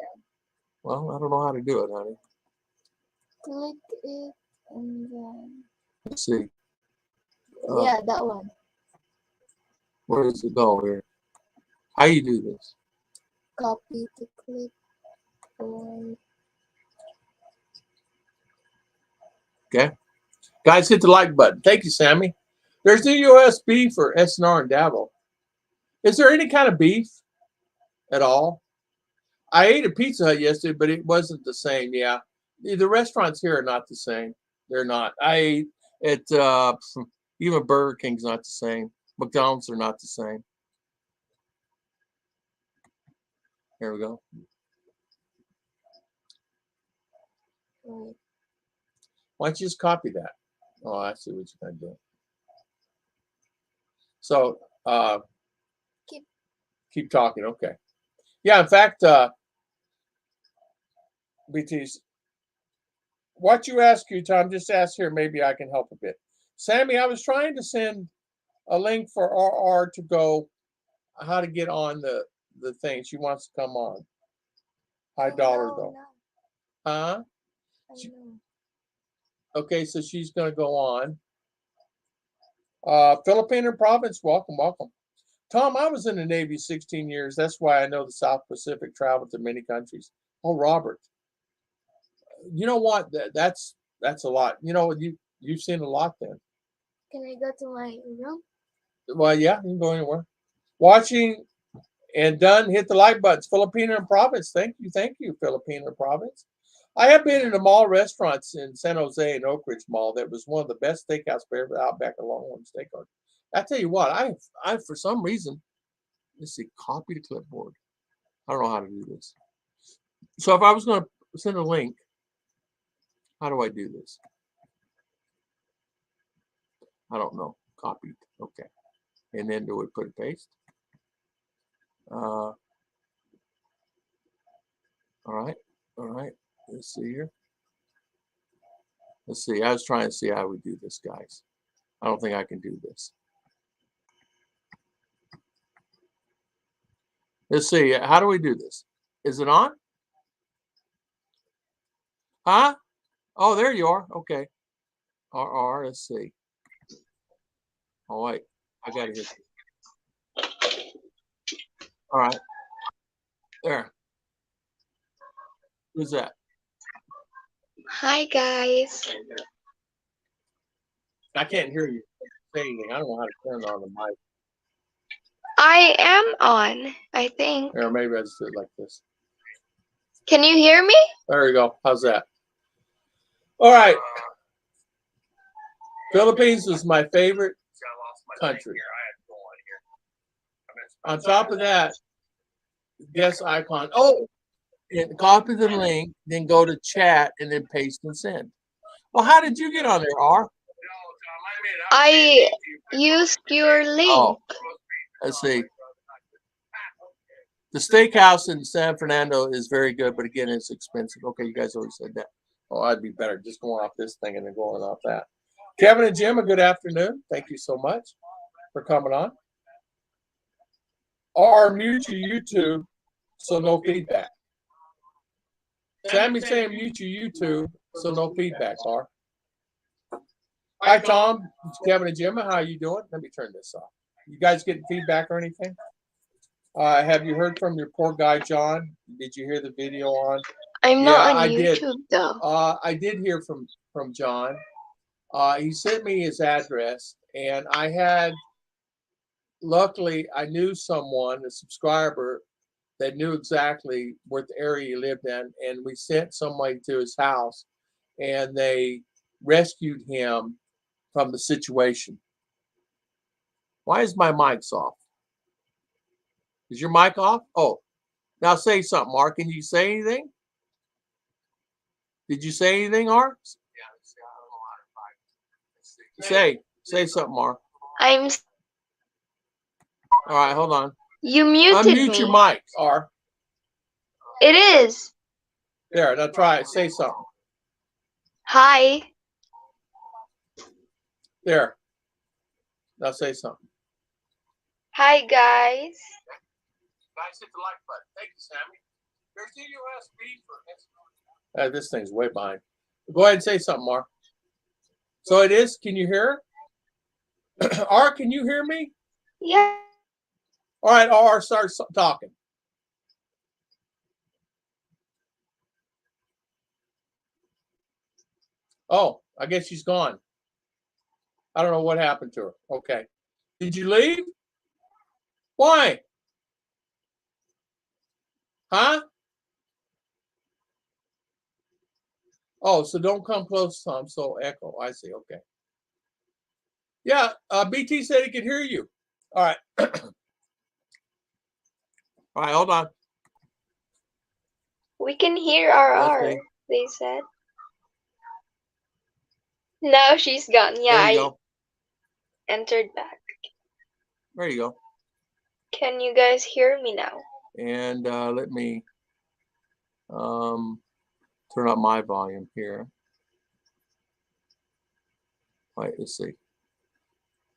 Well, I don't know how to do it, honey. Click it and then. Let's see. Yeah, that one. Where does it go here? How you do this? Copy to clip or. Okay. Guys, hit the like button. Thank you, Sammy. There's the US beef for SNR and Davil. Is there any kind of beef at all? I ate at Pizza Hut yesterday, but it wasn't the same. Yeah. The restaurants here are not the same. They're not. I ate at even Burger King's not the same. McDonald's are not the same. Here we go. Right. Why don't you just copy that? Oh, I see what you're going to do. So keep talking. Okay. Yeah, in fact, BT's, what you ask you, Tom, just ask here. Maybe I can help a bit. Sammy, I was trying to send a link for RR to go how to get on the thing. She wants to come on. High dollar though. Huh? Okay, so she's going to go on. Philippine province, welcome, welcome. Tom, I was in the Navy 16 years. That's why I know the South Pacific, traveled to many countries. Oh, Robert. You know what? That's a lot. You know, you've seen a lot then. Can I go to my room? Well, yeah, you can go anywhere. Watching and done. Hit the like buttons. Filipino province. Thank you, Filipino province. I have been in the mall restaurants in San Jose and Oak Ridge Mall. That was one of the best steakhouse ever Outback and Longhorn Steakhouse. I tell you what, I for some reason, let's see, copy to clipboard. I don't know how to do this. So if I was going to send a link, how do I do this? I don't know. Copied. Okay. And then do we put a paste? All right. All right. Let's see here. Let's see. I was trying to see how we do this, guys. I don't think I can do this. Let's see. How do we do this? Is it on? Huh? Oh, there you are. Okay. Let's see. Oh, wait. I got to hit this. All right. There. Who's that? Hi, guys. I can't hear you say anything. I don't know how to turn on the mic. I am on, I think. Or maybe I just do it like this. Can you hear me? There you go. How's that? All right. Philippines is my favorite country. On top of that, guest icon. Oh, and copy the link, then go to chat, and then paste and send. Well, how did you get on there, R? I used your link. Oh, let's see. The steakhouse in San Fernando is very good, but again, it's expensive. Okay, you guys always said that. Oh, I'd be better just going off this thing and then going off that. Kevin and Jim, a good afternoon. Thank you so much for coming on. R, mute your YouTube so no feedback. Sammy's saying mute your YouTube so no feedback, R. Hi, Tom. It's Kevin and Jim. How you doing? Let me turn this off. You guys getting feedback or anything? Have you heard from your poor guy, John? Did you hear the video on? I'm not on YouTube, though. I did hear from John. He sent me his address, and luckily, I knew someone, a subscriber, that knew exactly what the area he lived in, and we sent somebody to his house, and they rescued him from the situation. Why is my mic off? Is your mic off? Oh, now say something, Mark. Can you say anything? Did you say anything, Mark? Say something, Mark. I'm. All right, hold on. You muted me. Unmute your mic, R. It is. There, now try it. Say something. Hi. There. Now say something. Hi, guys. Guys, hit the like button. Thank you, Sammy. There's the USB for this thing's way behind. Go ahead and say something, Mark. So it is. Can you hear? R, can you hear me? Yeah. All right, R, start talking. Oh, I guess she's gone. I don't know what happened to her. Okay. Did you leave? Why? Huh? Oh, so don't come close, Tom. So echo. I see. Okay. Yeah, BT said he could hear you. All right. All right, hold on. We can hear RR, they said. Now she's gone. Yeah, there you go. Entered back. There you go. Can you guys hear me now? And let me turn up my volume here. All right, let's see.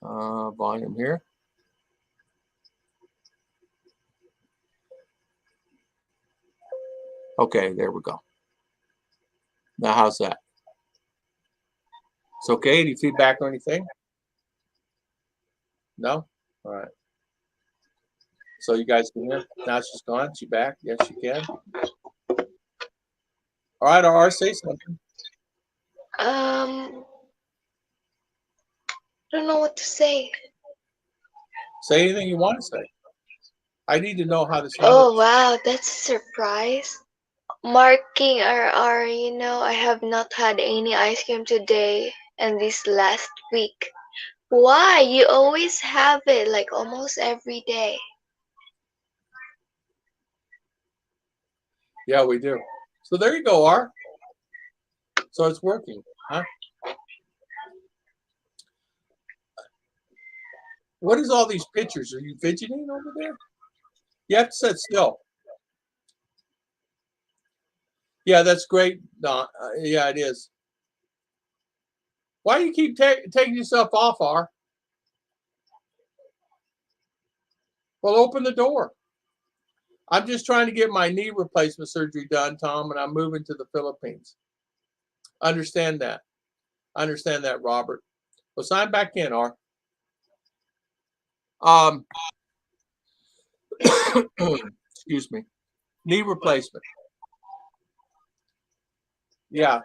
Volume here. Okay, there we go. Now, how's that? It's okay? Any feedback or anything? No? All right. So you guys can hear? Now she's gone. She back? Yes, she can. All right, R, say something. I don't know what to say. Say anything you want to say. I need to know how this works. Oh, wow, that's a surprise. Marking RR, you know, I have not had any ice cream today and this last week. Why? You always have it, like almost every day. Yeah, we do. So there you go, R. So it's working, huh? What is all these pictures? Are you fidgeting over there? You have to sit still. Yeah, that's great, Don. Yeah, it is. Why do you keep taking yourself off, R? Well, open the door. I'm just trying to get my knee replacement surgery done, Tom, and I'm moving to the Philippines. Understand that. I understand that, Robert. Well, sign back in, R. Excuse me. Knee replacement. Yeah.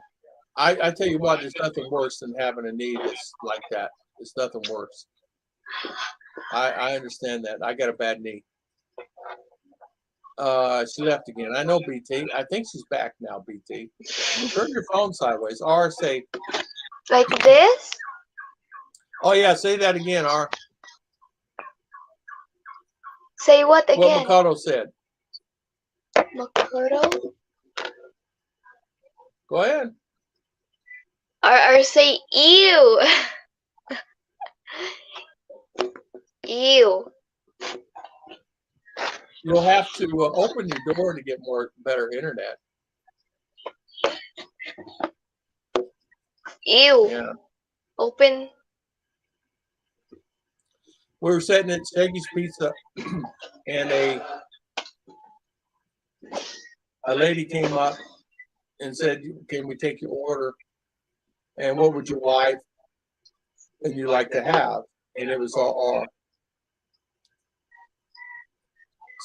I tell you what, there's nothing worse than having a knee that's like that. There's nothing worse. I understand that. I got a bad knee. She left again. I know, BT. I think she's back now, BT. Turn your phone sideways. R, say. Like this? Oh, yeah. Say that again, R. Say what again? What Makoto said. Makoto? Go ahead. Or say ew. Ew. You'll have to open your door to get better internet. Ew. Yeah. Open. We were sitting at Shaggy's Pizza, and a lady came up and said, "Can we take your order? And what would your wife and you like to have?" And it was all R.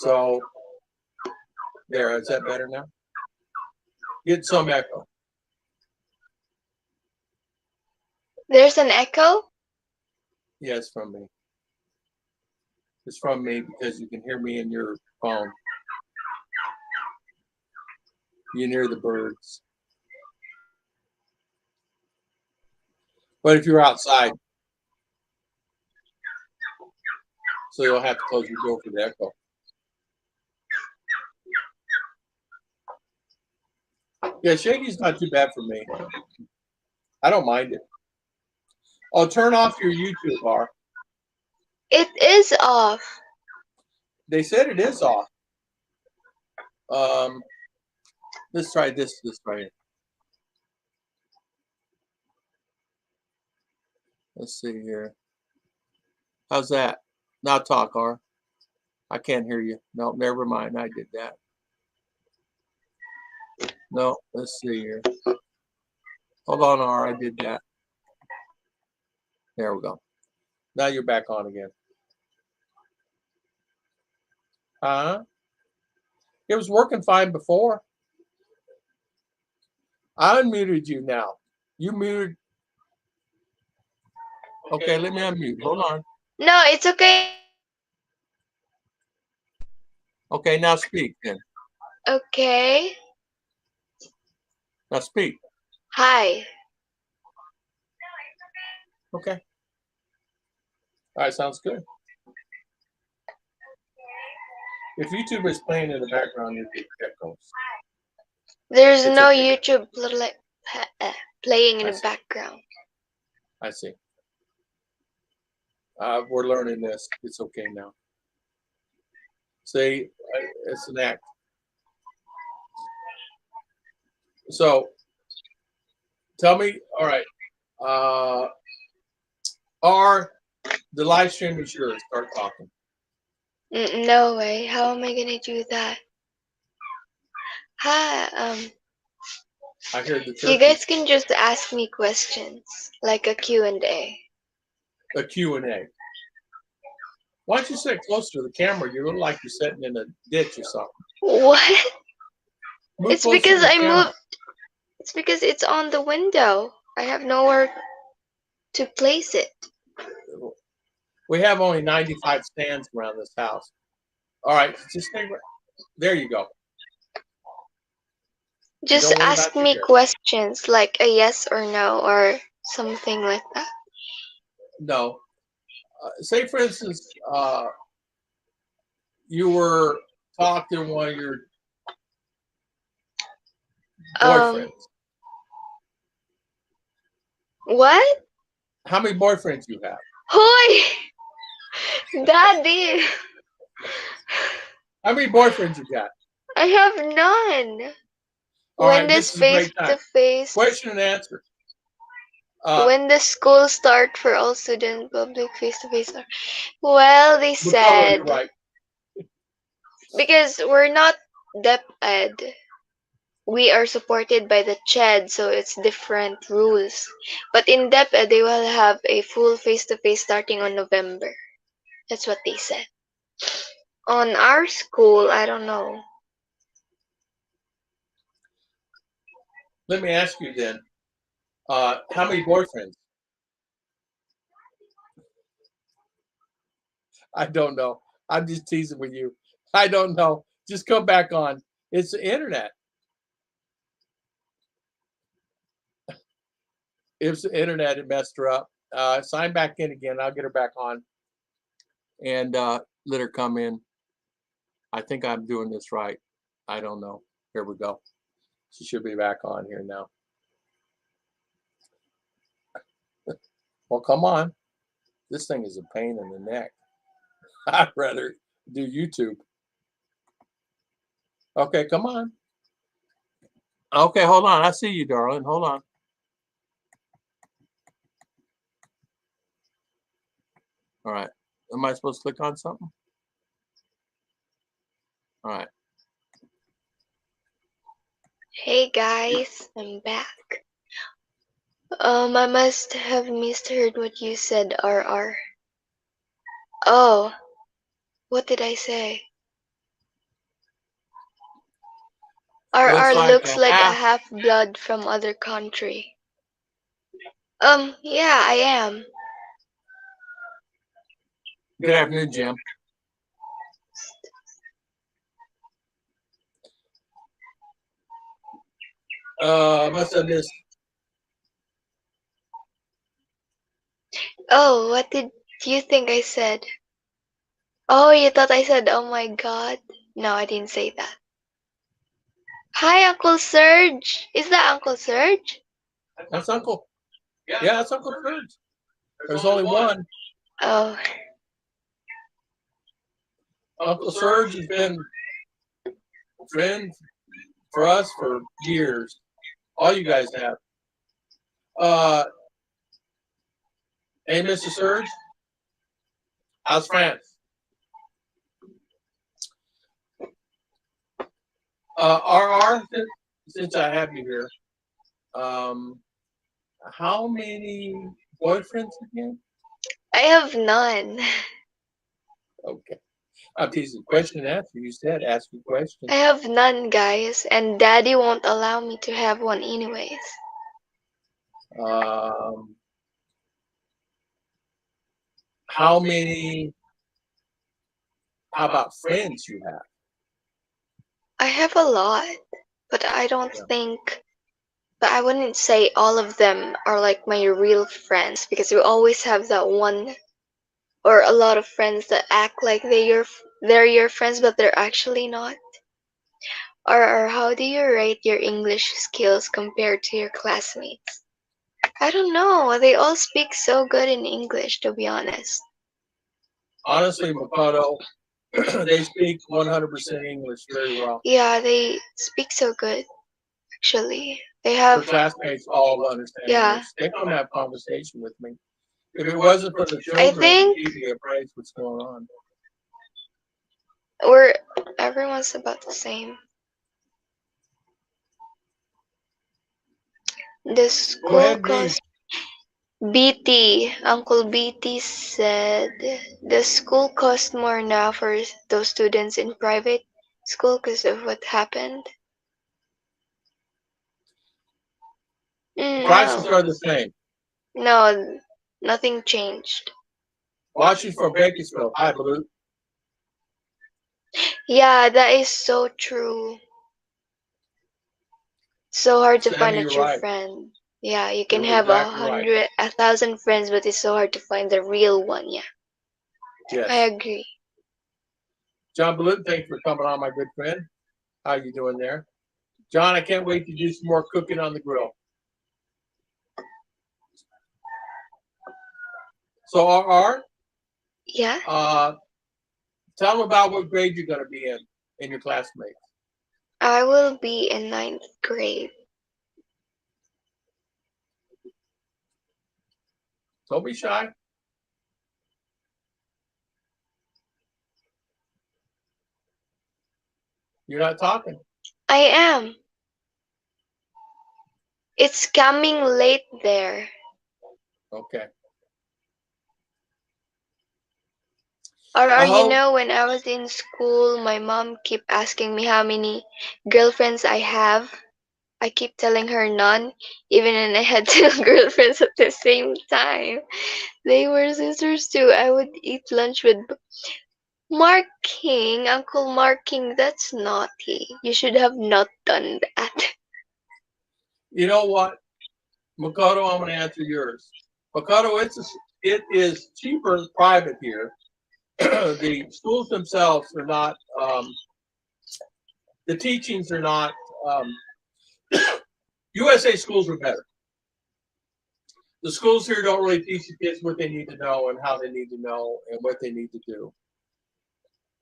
So there, is that better now? Get some echo. There's an echo? Yes, from me. It's from me because you can hear me in your phone. You can hear the birds. But if you're outside, so you'll have to close your door for the echo. Yeah, Shaky's not too bad for me. I don't mind it. Oh, turn off your YouTube, R. It is off. They said it is off. Let's try this right here. Let's see here. How's that? Now talk, R. I can't hear you. No, never mind. I did that. No, let's see here. Hold on, R. I did that. There we go. Now you're back on again. It was working fine before. I unmuted you now. You muted. Okay, let me unmute. Hold on. No, it's okay. Okay, now speak then. Okay. Now speak. Hi. Okay. All right, sounds good. If YouTube is playing in the background, you get echoes. There's It's no okay. YouTube playing in the background. I see. We're learning this. It's okay now. See, it's an act. So, tell me, all right, the live stream is yours. Start talking. No way. How am I gonna do that? Hi. I heard the turkey. You guys can just ask me questions, like a Q&A. A Q&A. Why don't you sit closer to the camera? You look like you're sitting in a ditch or something. What? Move It's closer because to the I camera. moved. It's because it's on the window. I have nowhere to place it. We have only 95 stands around this house. All right, just stay right. There you go. Just Don't worry ask about your me hair. questions like a yes or no or something like that. No. Say, for instance, you were talking to one of your boyfriends. What? How many boyfriends you have? Hoy! Daddy! How many boyfriends you got? I have none. All When right, this this is a face great time. to face. Question and answer. Uh, When the school start for all student public face-to-face? Well, they Makoto, you're said right. because we're not dep ed. We are supported by the CHED, so it's different rules. But in dep ed, they will have a full face-to-face starting on November. That's what they said. On our school, I don't know. Let me ask you then. How many boyfriends? I don't know. I'm just teasing with you. I don't know. Just come back on. It's the internet. It's the internet. It messed her up. Sign back in again. I'll get her back on and let her come in. I think I'm doing this right. I don't know. Here we go. She should be back on here now. Well, come on. This thing is a pain in the neck. I'd rather do YouTube. Okay, come on. Okay, hold on. I see you, darling. Hold on. All right. Am I supposed to click on something? All right. Hey guys, I'm back. I must have misheard what you said, RR. Oh, what did I say? Looks RR like looks a like a half. half-blood from other country. Yeah, I am. Good afternoon, Jim. Must have missed. Oh, what did you think I said? Oh, you thought I said, oh my god? No, I didn't say that. Hi, Uncle Serge. Is that Uncle Serge? That's Uncle. Yeah, that's Uncle Serge. There's only one. Oh, Uncle Serge has been a friend for us for years. All you guys have. Uh, hey, Mr. Serge, how's France? RR, since I have you here, how many boyfriends again? I have none. Okay. I'm teasing. Question and answer. You said ask a question. I have none, guys, and Daddy won't allow me to have one anyways. How many, how about friends you have? I have a lot, but I don't Yeah. think, but I wouldn't say all of them are like my real friends because we always have that one or a lot of friends that act like they're your friends, but they're actually not. Or how do you rate your English skills compared to your classmates? I don't know. They all speak so good in English, to be honest. Honestly, Makoto, they speak 100% English very well. Yeah, they speak so good, actually. They Her have, classmates all understand yeah. English. They come have conversation with me. If it wasn't for the I children, think you'd be appraised what's going on. we're everyone's about the same. The Go school ahead, read. cost BT, Uncle BT said the school costs more now for those students in private school because of what happened. Prices are No, the same. no, nothing changed. Watching from Bakersfield. Hi, Blue. Yeah, that is so true. So hard to find Sammy, a you're true right. friend. Yeah, you can You're have exactly right. 1,000 friends, but it's so hard to find the real one. Yeah, I Yes. agree. John Blue, thanks for coming on, my good friend. How you doing there? John, I can't wait to do some more cooking on the grill. So, RR, Yeah, tell them about what grade you're going to be in your classmates. I will be in ninth grade. Don't be shy. You're not talking. I am. It's coming late there. Okay. Or I you hope. know, when I was in school, my mom keep asking me how many girlfriends I have. I keep telling her none, even when I had two girlfriends at the same time. They were sisters too. I would eat lunch with Marking, Uncle Marking. That's naughty. You should have not done that. You know what, Makoto? I'm going to answer yours. Makoto, it is cheaper private here. The schools themselves are not. The teachings are not. Um, USA schools are better. The schools here don't really teach the kids what they need to know and how they need to know and what they need to do.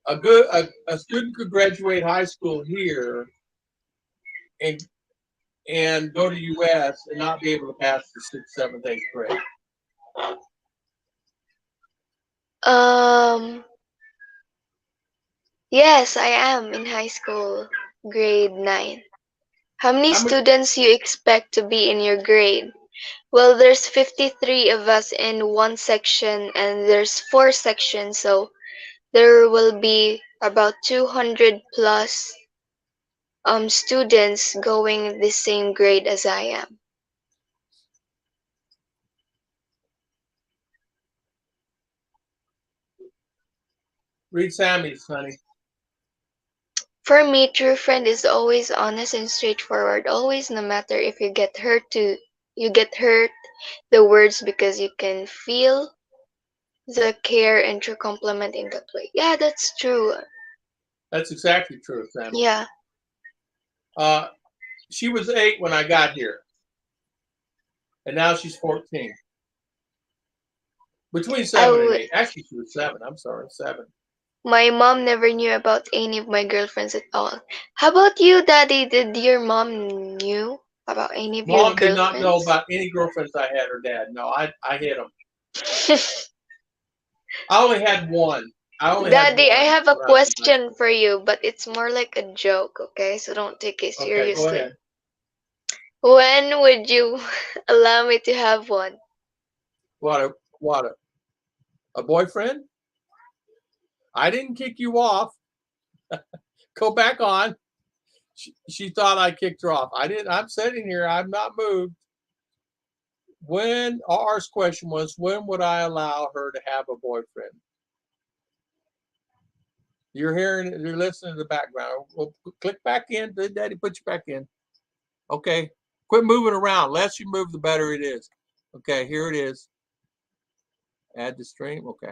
A student could graduate high school here and go to US and not be able to pass the sixth, seventh, eighth grade. Um, yes, I am in high school, grade 9. How many How many? students you expect to be in your grade? Well, there's 53 of us in one section and there's 4 sections, so there will be about 200 plus students going the same grade as I am. Read Sammy's, honey. For me, true friend is always honest and straightforward. Always, no matter if you get hurt the words because you can feel the care and true compliment in that way. Yeah, that's true. That's exactly true, Sammy. Yeah. Uh, she was 8 when I got here, and now she's 14. Between I 7 and w- 8. Actually, she was 7. I'm sorry, 7. my mom never knew about any of my girlfriends at all. How about you, Daddy? Did your mom knew about any of your Mom did not know girlfriends? about any girlfriends I had or dad. No, I hid them. I only had one. I only had Daddy, I one have a when I was in high question school. for you, but it's more like a joke, okay? So don't take it Okay, go seriously. ahead. When would you allow me to have one? What a boyfriend? I didn't kick you off. Go back on. She thought I kicked her off. I didn't. I'm sitting here. I'm not moved. When R's question was, when would I allow her to have a boyfriend? You're hearing, you're listening to the background. Well, click back in. Daddy, put you back in. Okay. Quit moving around. Less you move, the better it is. Okay, here it is. Add the stream. Okay.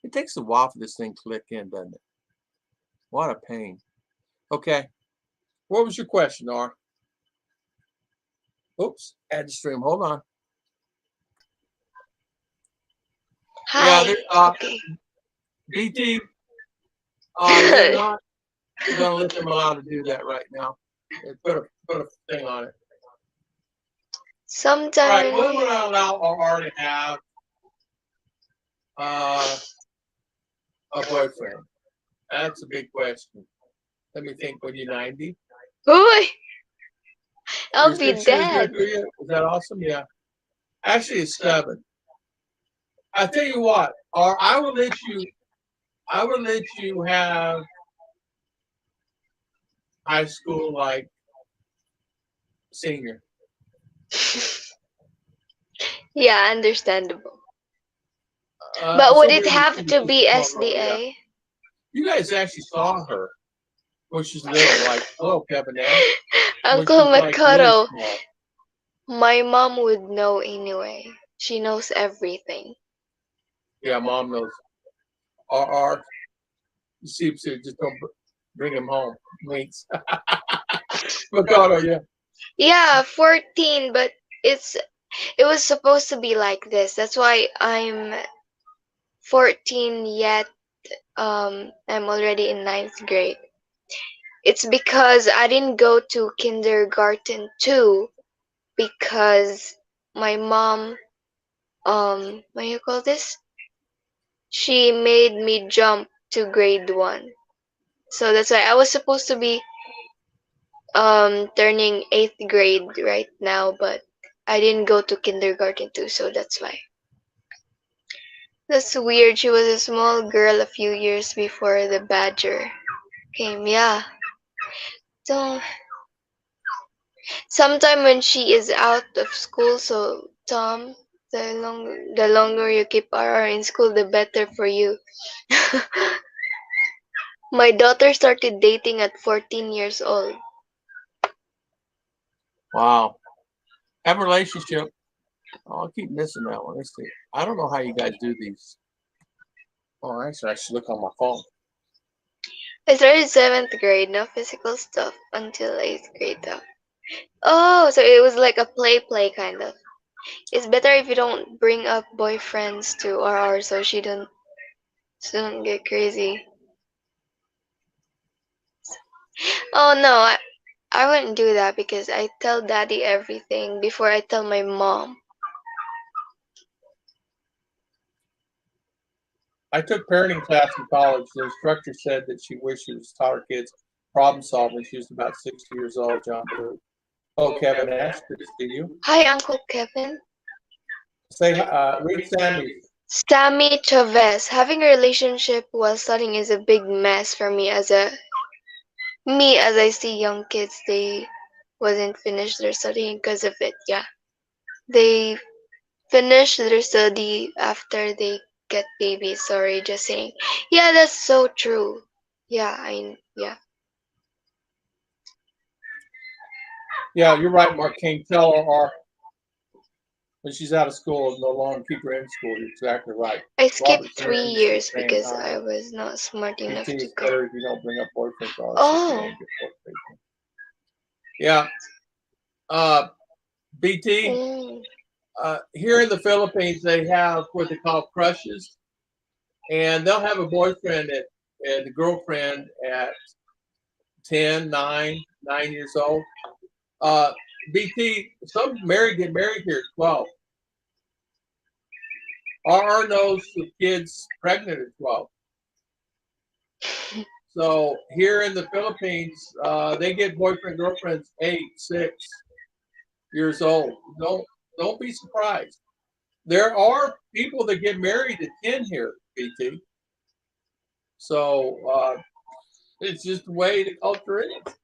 It takes a while for this thing to click in, doesn't it? What a pain. Okay. What was your question, R? Oops. Add the stream. Hold on. Yeah, Hi. Okay. BT, they're not going to let them allow to do that right now. Put a thing on it. All right. Sometimes, When would I allow R to have uh, a boyfriend? That's a big question. Let me think. When you're 90, Uy, you're I'll be 6 years dead. good to you. Is that awesome? Yeah. Actually, it's 7. I tell you what, or I will let you. I will let you have high school like senior. Yeah, understandable. But would it Somewhere in have between to the be row. Yeah. SDA? You guys actually saw her when she's little, like hello, Kevin Nash, when Uncle she's like really Makoto, small. my mom would know anyway. She knows everything. Yeah, mom knows. R. You see, just don't bring him home. Winks. Makoto, yeah. Yeah, 14, but it's it was supposed to be like this. That's why I'm 14 yet I'm already in ninth grade. It's because I didn't go to kindergarten too. because my mom, what do you call this? She made me jump to grade 1. So that's why I was supposed to be turning 8th grade right now, but I didn't go to kindergarten too, so that's why. That's weird. She was a small girl a few years before the badger came. Yeah. So sometime when she is out of school, so Tom, the longer you keep RR in school, the better for you. My daughter started dating at 14 years old. Wow. Have a relationship. Oh, I'll keep missing that one. Let's see. I don't know how you guys do these. Oh, actually, I should look on my phone. I started 7th grade, no physical stuff until 8th grade though. Oh, so it was like a play kind of. It's better if you don't bring up boyfriends to RR so she don't get crazy. Oh no, I wouldn't do that because I tell daddy everything before I tell my mom. I took parenting class in college. The instructor said that she wished she was taught her kids problem solving. She was about 60 years old, John Ruth. Oh, Kevin Ash, good to see you. Hi, Uncle Kevin. Say, read Sammy's. Sammy Chavez. Having a relationship while studying is a big mess for me as I see young kids they wasn't finished their studying because of it. Yeah. They finish their study after they get babies. Sorry, just saying. Yeah, that's so true. Yeah. Yeah, you're right, Mark King. Tell her when she's out of school, no longer keep her in school. You're exactly right. I skipped Robert 3 years saying because I was not smart enough BT to is go. better if you don't bring up boyfriends. Oh. Yeah. BT, Mm. here in the Philippines, they have what they call crushes, and they'll have a boyfriend and a girlfriend at 10, 9 years old. BT, some get married here at 12. RR knows the kids pregnant at 12. So here in the Philippines, they get boyfriend girlfriends 8, 6 years old. Don't be surprised. There are people that get married at 10 here, BT. So it's just the way the culture is.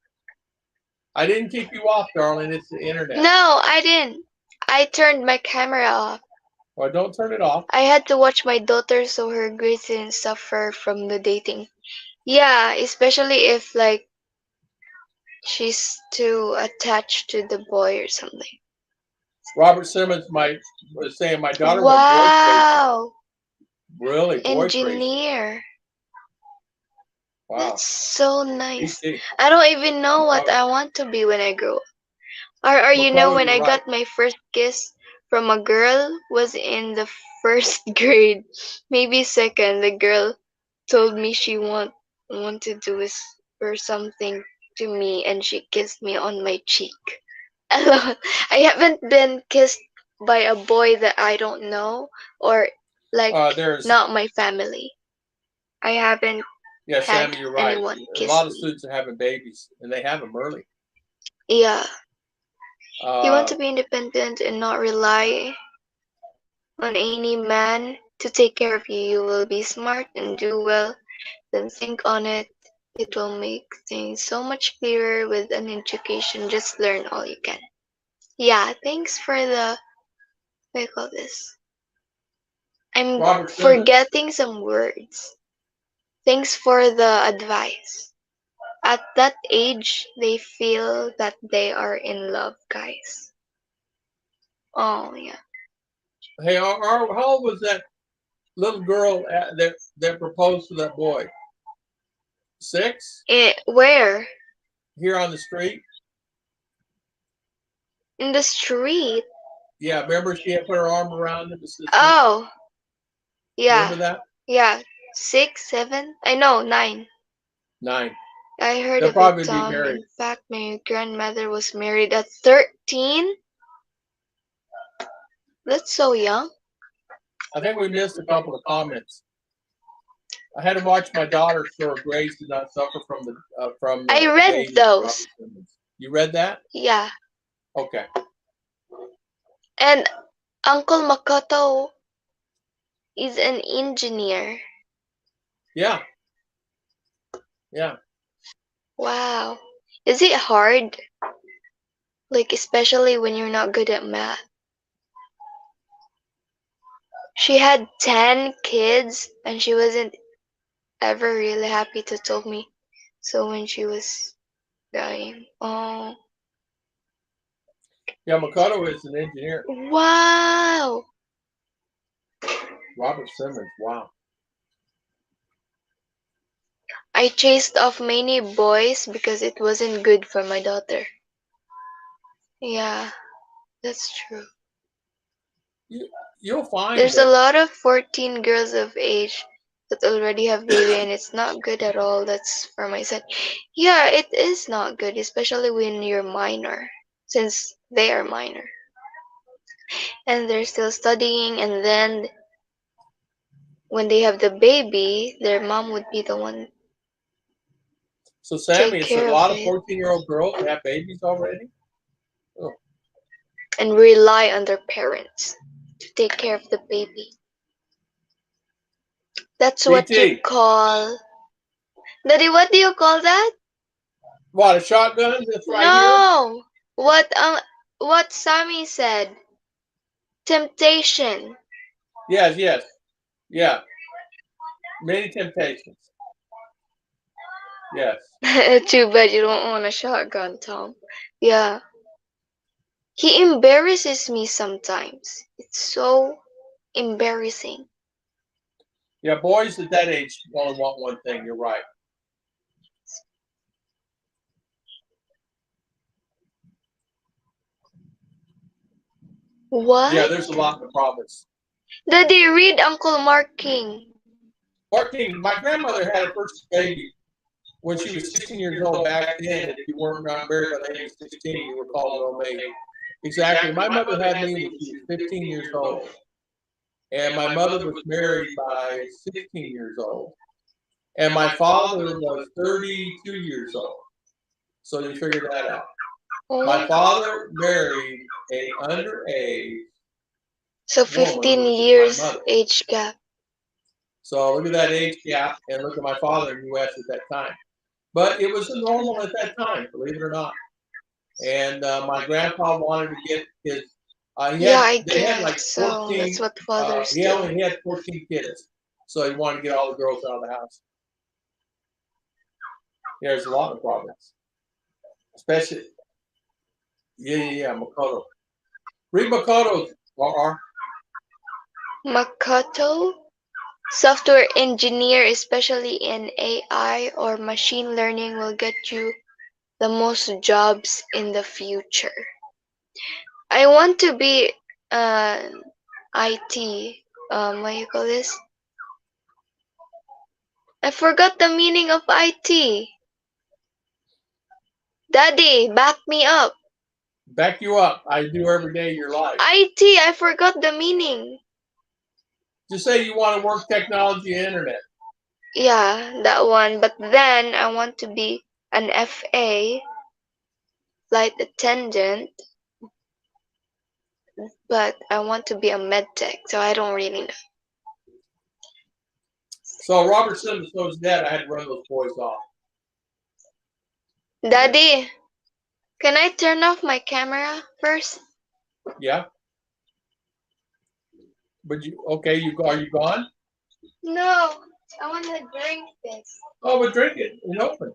I didn't keep you off, darling. It's the internet. No, I didn't. I turned my camera off. Well, don't turn it off. I had to watch my daughter so her grades didn't suffer from the dating. Yeah, especially if like she's too attached to the boy or something. Robert Simmons was saying my daughter went boy crazy. Wow. Really, boy crazy. Engineer. Wow. That's so nice. BT. I don't even know what I want to be when I grow up. Or you know, when I got my first kiss from a girl was in the first grade, maybe second. The girl told me she want to do or something to me, and she kissed me on my cheek. I haven't been kissed by a boy that I don't know or like not my family. I haven't Yeah, had Sammy, you're right. anyone A kiss lot of me. students are having babies, and they have them early. Yeah. You want to be independent and not rely on any man to take care of you. You will be smart and do well. Then think on it. It will make things so much clearer with an education. Just learn all you can. Yeah, thanks for the, what do you call this? I'm forgetting some words. Thanks for the advice. At that age, they feel that they are in love, guys. Oh, yeah. Hey, how old was that little girl that proposed to that boy? 6? Where? Here on the street. In the street? Yeah, remember she had put her arm around him. Oh, yeah. Remember that? Yeah. 6, 7? I know, 9. 9. I heard They'll of probably it, be married. In fact, my grandmother was married at 13. That's so young. I think we missed a couple of comments. I had to watch my daughter so her grades did not suffer from I the read baby. those. You read that? Yeah. Okay. And Uncle Makoto is an engineer. Yeah. Yeah. Wow. Is it hard? Like, especially when you're not good at math. She had 10 kids and she wasn't ever really happy to tell me. So when she was dying. Oh. Yeah, Makoto is an engineer. Wow. Robert Simmons. Wow. I chased off many boys because it wasn't good for my daughter. Yeah, that's true. You'll find There's a that. lot of 14 girls of age that already have baby and it's not good at all. That's for my son. Yeah, it is not good, especially when you're minor, since they are minor. And they're still studying, and then when they have the baby, their mom would be the one So, Sammy, take it's a care of lot of it 14-year-old girls that have babies already. Oh. and rely on their parents to take care of the baby. That's what you BT. call. Daddy, what do you call that? What, a shotgun that's right here? No. What Sammy said. Temptation. Yes, yes. Yeah. Many temptations. Yes. Too bad you don't own a shotgun, Tom. Yeah. He embarrasses me sometimes. It's so embarrassing. Yeah, boys at that age only want one thing. You're right. What? Yeah, there's a lot in the province. Daddy, read Uncle Marking. Marking, my grandmother had her first baby when she was 16 years old. Back then, if you weren't not married by the age of 16, you were called an old maid. Exactly. My mother had me when she was 15 years old. And my mother was married by 16 years old. And my father was 32 years old. So you figure that out. My father married a underage So woman, 15 which is my years mother. age gap. So look at that age gap and look at my father in the U.S. at that time. But it was normal at that time, believe it or not. And my grandpa wanted to get his. They had like 14. So that's what fathers He do. had 14 kids, so he wanted to get all the girls out of the house. There's a lot of problems, especially. Yeah, Makoto. Read Makoto's R. Makoto, software engineer, especially in AI or machine learning, will get you the most jobs in the future. I want to be IT. What you call this? I forgot the meaning of IT. Daddy, back me up. Back you up. I do every day of your life. IT, I forgot the meaning. Just say you want to work technology and internet. Yeah, that one. But then I want to be an FA, flight attendant. But I want to be a med tech, so I don't really know. So Robert Simmons told his dad I had to run those boys off. Daddy, can I turn off my camera first? Yeah. But are you gone? No, I want to drink this. Oh, but drink it and open.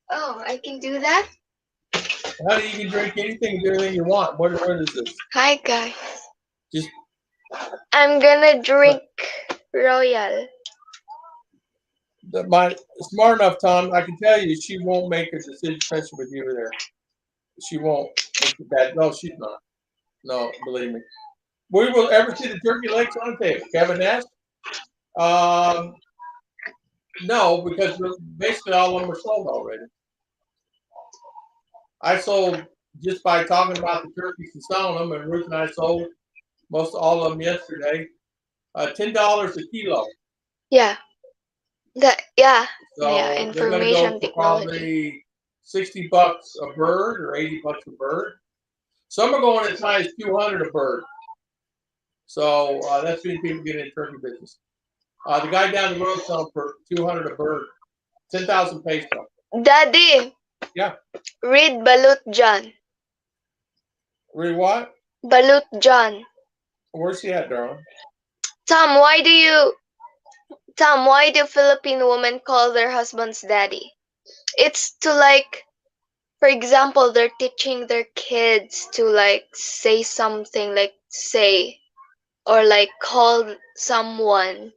Oh, I can do that? Honey, you can drink anything and do anything you want. What is this? Hi, guys. Just. I'm gonna drink Royal. Smart enough, Tom. I can tell you, she won't make a decision, especially with you there. She won't. No, she's not. No, believe me. We will ever see the turkey legs on the table. Kevin Nash? No, because basically all of them are sold already. I sold just by talking about the turkeys and selling them, and Ruth and I sold most all of them yesterday. $10 a kilo. Yeah. Yeah. Yeah. So they're going to go Information for technology. probably $60 a bird or $80 a bird. Some are going as high as 200 a bird. So that's many people getting in turkey business. The guy down the road selling for 200 a bird, 10,000 peso. Daddy, Yeah. read Balut John. Read what? Balut John. Where's he at, darling? Tom, why do Philippine women call their husbands daddy? It's to like, for example, they're teaching their kids to like say something, like say or like call someone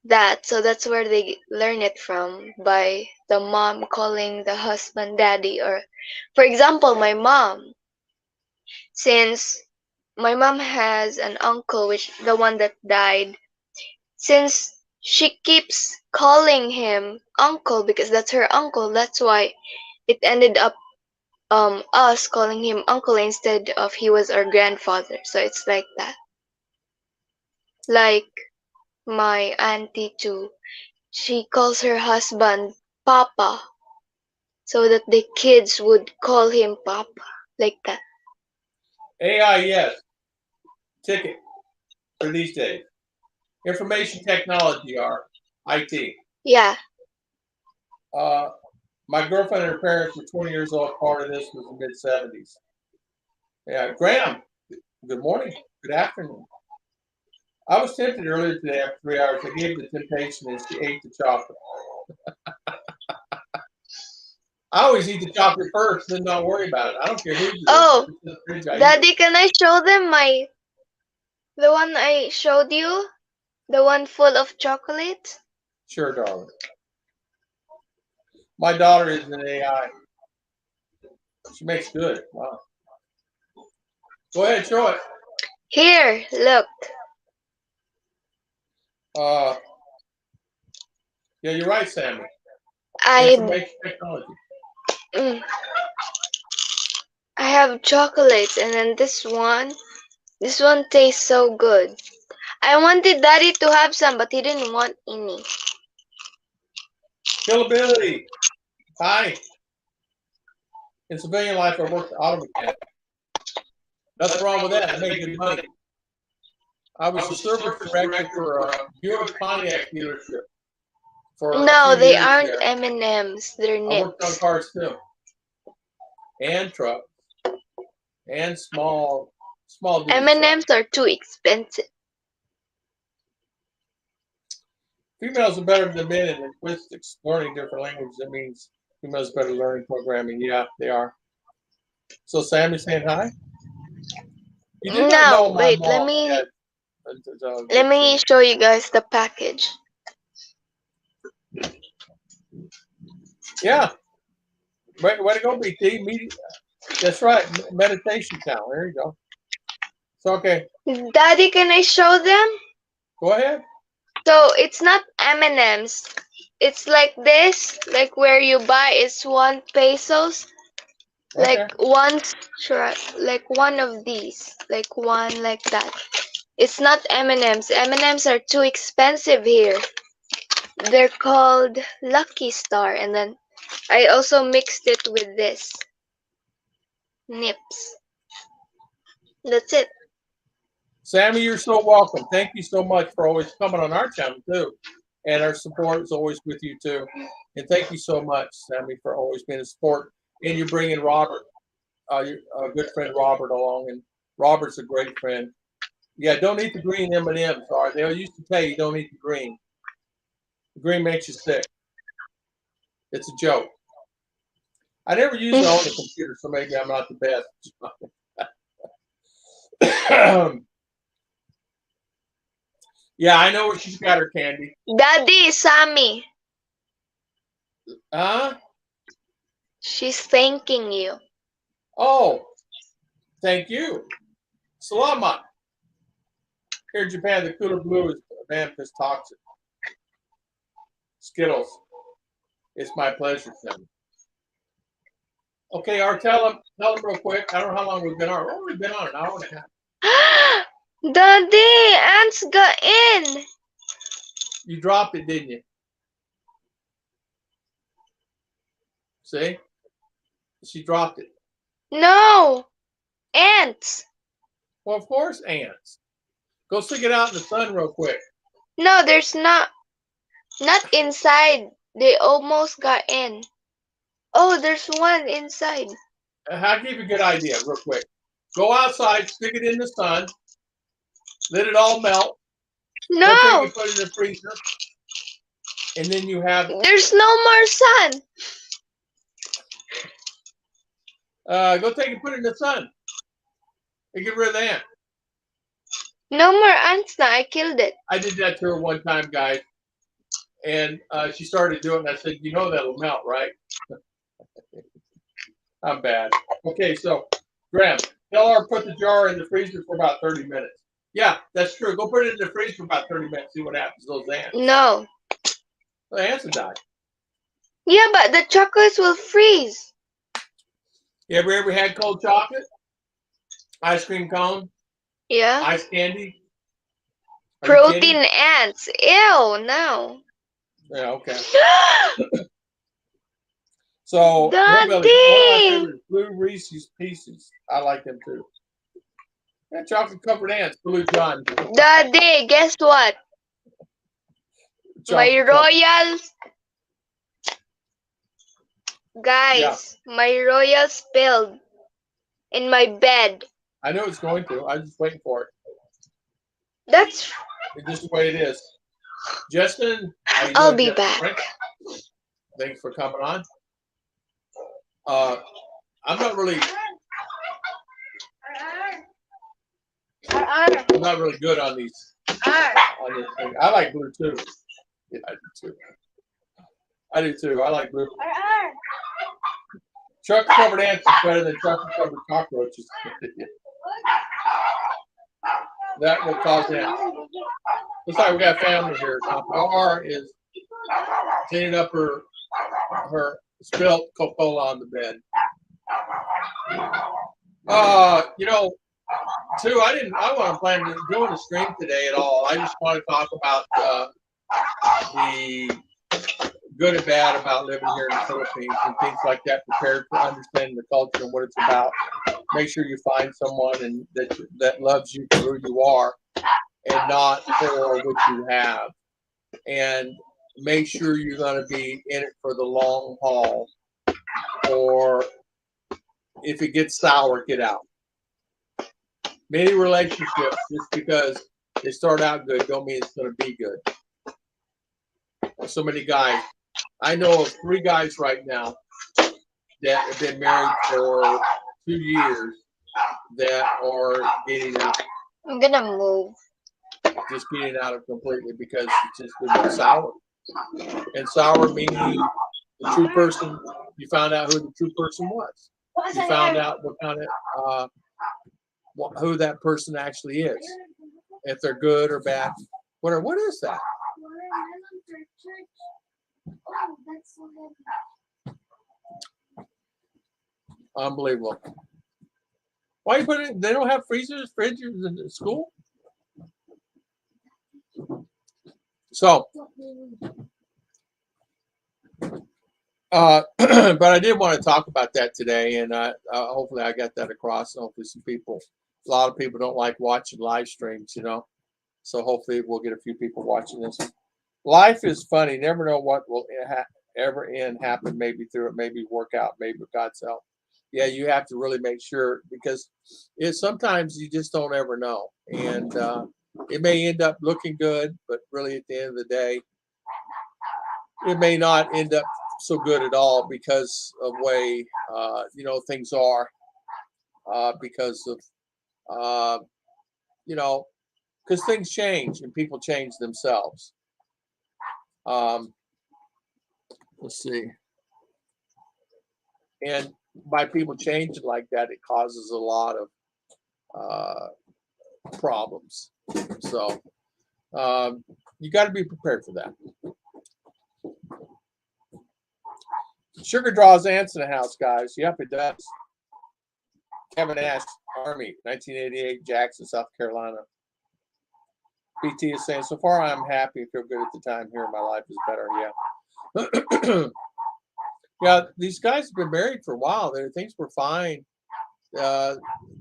that. So that's where they learn it from, by the mom calling the husband daddy. Or for example, my mom, since my mom has an uncle, which the one that died, since she keeps calling him uncle because that's her uncle, that's why it ended up us calling him uncle instead of he was our grandfather. So it's like that. Like my auntie too, she calls her husband papa so that the kids would call him papa, like that. AI, yes. Ticket for these days. Information technology, or IT. Yeah. My girlfriend and her parents were 20 years old. Part of this was the mid 70s. Yeah, Graham, good morning. Good afternoon. I was tempted earlier today after 3 hours. I gave the temptation and she ate the chocolate. I always eat the chocolate first, then don't worry about it. I don't care who it is. Oh, It's in the fridge, I eat it. Daddy, can I show them the one I showed you? The one full of chocolate? Sure, darling. My daughter is an AI. She makes good. Wow. Go ahead, show it. Here, look. Yeah, you're right, Sammy. I Information technology. I have chocolates, and then this one tastes so good. I wanted Daddy to have some, but he didn't want any. Killability. Hi. In civilian life, I worked auto mechanic. Nothing wrong with that. I made good money. I was the service director for a Buick Pontiac dealership for a No, few they years aren't there. M&Ms. They're I worked on nips. cars too, and trucks, and small duty trucks. M&Ms are too expensive. Females are better than men in linguistics, learning different languages. That means females are better learning programming. Yeah, they are. So Sammy's saying hi. You did not know No, my wait, mom had let me show you guys the package. Yeah. Way to go, BT. That's right. Meditation channel. There you go. It's okay. Daddy, can I show them? Go ahead. So it's not M&Ms. It's like this, like where you buy is 1 pesos. Okay. Like like one of these, like one like that. It's not M&Ms. M&Ms are too expensive here. They're called Lucky Star, and then I also mixed it with this nips. That's it. Sammy, you're so welcome. Thank you so much for always coming on our channel too. And our support is always with you too. And thank you so much, Sammy, for always being a support. And you're bringing Robert, your good friend Robert, along. And Robert's a great friend. Yeah, don't eat the green M&Ms. All right, they used to tell you don't eat the green. The green makes you sick. It's a joke. I never use it on the computer, so maybe I'm not the best. Yeah, I know where she's got her candy. Daddy, Sammy. Huh? She's thanking you. Oh, thank you. Salamat. Here in Japan, the cooler blue is banned because toxic. Skittles. It's my pleasure, Sam. Okay, Art, tell them real quick. I don't know how long we've been on. We've been on an hour and a half. Daddy, ants got in. You dropped it, didn't you? See? She dropped it. No, ants. Well, of course, ants. Go stick it out in the sun real quick. No, there's not. Not inside. They almost got in. Oh, there's one inside. I'll give you a good idea real quick. Go outside, stick it in the sun, let it all melt. Go take No, it, put it in the freezer, and then you have. there's no more sun. Go take it, put it in the sun, and get rid of the ant. No more ants now. I killed it. I did that to her one time, guys, and she started doing it. And I said, "You know that'll melt, right?" I'm bad. Okay, so Graham, tell her put the jar in the freezer for about 30 minutes. Yeah, that's true. Go put it in the freezer for about 30 minutes. See what happens to those ants. No. The ants will die. Yeah, but the chocolates will freeze. You ever had cold chocolate? Ice cream cone? Yeah. Ice candy? Are you Protein kidding? ants. Ew, no. Yeah, okay. So, Hillbilly, one of my Daddy! favorites, Blue Reese's Pieces. I like them too. Yeah, chocolate covered ants, Blue John. Daddy, guess what? My Chocolate covered. royal... Guys, my royal spilled in my bed. I know it's going to. I was just waiting for it. That's... It's just the way it is. Justin, how you I'll doing, be Justin back. Frank? Thanks for coming on. I'm not really good on these. On this thing. I like blue too. Yeah, I do too. I do too. I like blue. Chocolate covered ants is better than chocolate covered cockroaches. That will cause ants. Looks like we got family here. Mar is cleaning up her spilt Coca-Cola on the bed. You know, too, I wasn't planning on doing a stream today at all. I just want to talk about the good and bad about living here in the Philippines and things like that, prepared for understanding the culture and what it's about. Make sure you find someone and that loves you for who you are and not for what you have. And make sure you're going to be in it for the long haul, or if it gets sour, get out. Many relationships, just because they start out good, don't mean it's going to be good. So many guys. I know of 3 guys right now that have been married for 2 years that are getting out. I'm gonna move. Just getting out of completely because it's just been sour. And sour meaning the true person, you found out who the true person was. You found out what kind of who that person actually is, if they're good or bad. What is that? Unbelievable. Why you put it? They don't have freezers, fridges in school. So, but I did want to talk about that today, and hopefully I got that across. And hopefully a lot of people don't like watching live streams, you know. So hopefully we'll get a few people watching this. Life is funny. Never know what will ever end, happen. Maybe through it, maybe work out, maybe with God's help. Yeah, you have to really make sure, because sometimes you just don't ever know, and it may end up looking good, but really at the end of the day, it may not end up so good at all because of way things are, because of because things change and people change themselves. Let's see. And by people changing like that, it causes a lot of problems. So you got to be prepared for that. Sugar draws ants in the house, guys. Yep, it does. Kevin Ash, Army, 1988, Jackson, South Carolina. PT is saying, so far I'm happy, feel good at the time here. My life is better. Yeah. Yeah, these guys have been married for a while. Things were fine.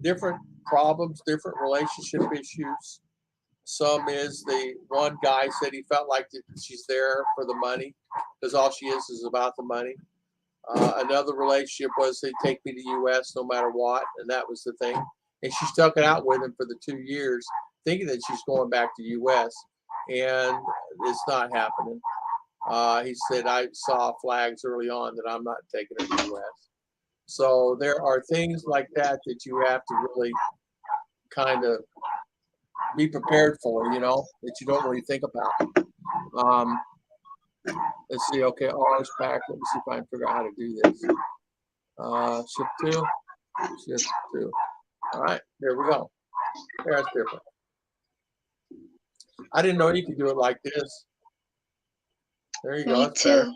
Different problems, different relationship issues. Some is the one guy said he felt like she's there for the money because all she is about the money. Another relationship was they take me to U.S. no matter what, and that was the thing. And she stuck it out with him for the 2 years, thinking that she's going back to U.S. and it's not happening. He said, I saw flags early on that I'm not taking her to U.S. So there are things like that that you have to really kind of be prepared for, that you don't really think about. Let's see. Okay, R's back. Let me see if I can figure out how to do this. Shift 2. Shift 2. All right, there we go. That's different. I didn't know you could do it like this. There you go. Me That's too. better.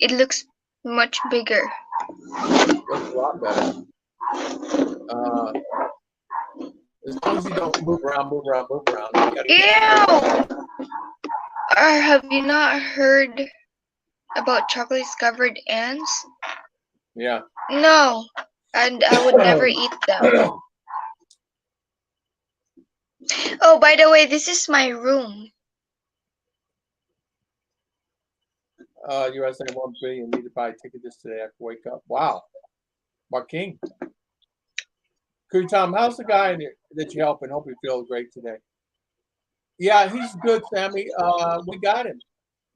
It looks much bigger. Looks a lot better. As long as you don't move around. You gotta Ew! Or have you not heard about chocolates covered ants? Yeah. No, and I would never eat them. Oh, by the way, this is my room. USA 1 billion need to buy a ticket this today. I have to wake up. Wow. Mark King. Tom, how's the guy that you help and hope he feels great today? Yeah, he's good, Sammy. We got him.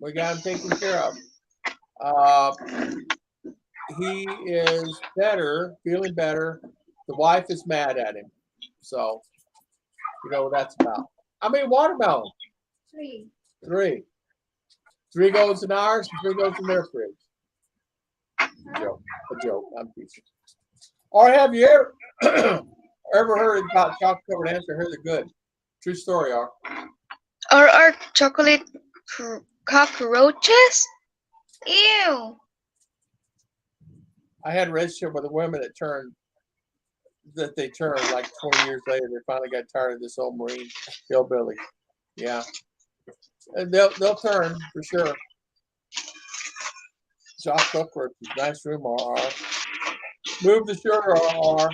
We got him taken care of. He is better, feeling better. The wife is mad at him. So, you know what that's about. How many watermelon? 3. 3. 3 goes in ours and 3 goes in their fridge. A joke. I'm teasing. Or have you ever heard about chocolate covered ants? I heard they're good. True story, R. Or are chocolate cockroaches? Ew. I had a relationship with a woman that they turned like 20 years later. They finally got tired of this old Marine hillbilly. Yeah. And they'll turn for sure. Chocolate cockroaches. Nice room, R. Move the sugar, R.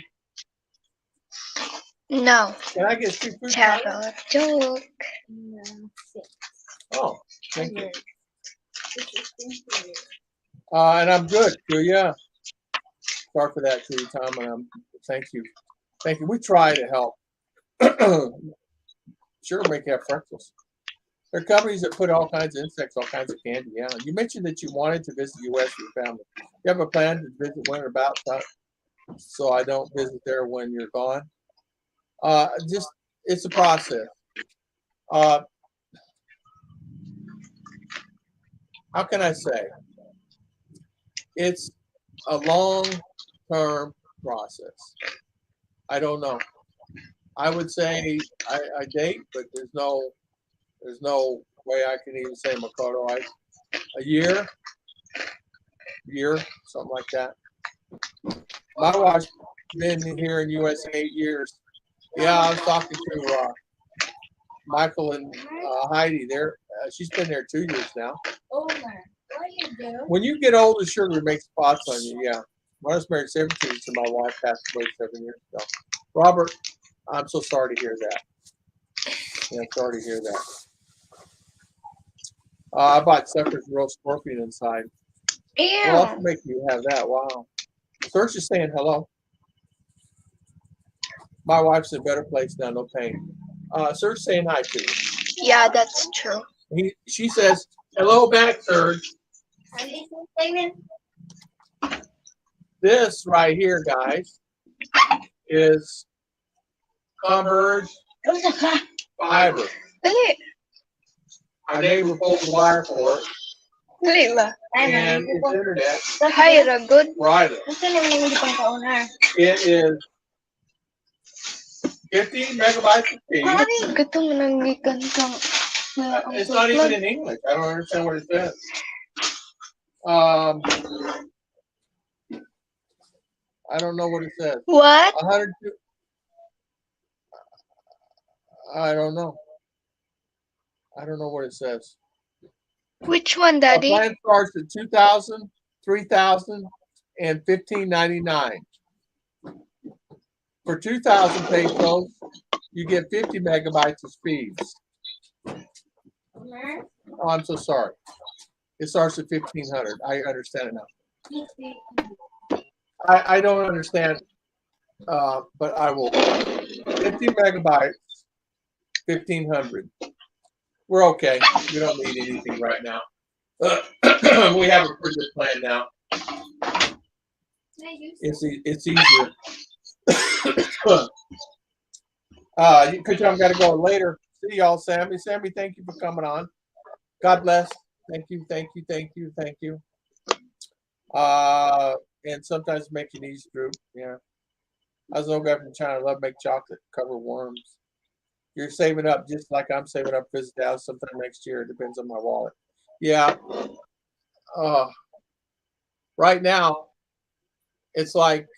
No. Can I get seafood? Chocolate joke. No, 6. Oh, thank you. This is inferior. And I'm good, Julia. Sorry for that, Julia, Tom, and thank you. Thank you. We try to help. Sure, make you have freckles. There are companies that put all kinds of insects, all kinds of candy. Yeah. You mentioned that you wanted to visit the U.S. with your family. You have a plan to visit when or about, so I don't visit there when you're gone. Just it's a process. How can I say? It's a long-term process. I don't know. I would say I date, but there's no way I can even say Makoto. A year, something like that. My wife's been here in US 8 years. Yeah, I was talking to Michael and Heidi there. She's been there 2 years now. Omar, what you do? When you get older, sugar makes spots on you. Yeah. When I was married 17, so my wife passed away 7 years ago. Robert, I'm so sorry to hear that. Yeah, sorry to hear that. I bought suckers roast scorpion inside. Ew. What else make you have that? Wow. Search is saying hello. My wife's in a better place now, no pain. Serge saying hi to you. Yeah, that's true. She says, hello back, Serge. This right here, guys, is converged fiber. Dali. Our neighbor pulled the wire for it, Dali ba? and it's internet. Hi, Ragod. Private. Owner. It is 50 megabytes of speed. Gusto mo nang gikan kang It's not even in English. I don't understand what it says. I don't know what it says. What? 100. I don't know. I don't know what it says. Which one, Our Daddy? plan starts at 2,000, 3,000, and 1,599. For 2,000 pesos, you get 50 megabytes of speeds. Owner? Oh, I'm so sorry. It starts at 1,500. I understand it now. I don't understand, but I will. 50 megabytes, 1,500. We're okay. We don't need anything right now. We have a pretty good plan now. It's easier. Because I'm got to go later. See y'all, Sammy. Sammy, thank you for coming on. God bless. Thank you, thank you, thank you, thank you. And sometimes make an easy group. Yeah. I was no guy from China. I love make chocolate, cover worms. You're saving up just like I'm saving up for this Dallas sometime next year. It depends on my wallet. Yeah. Right now, it's like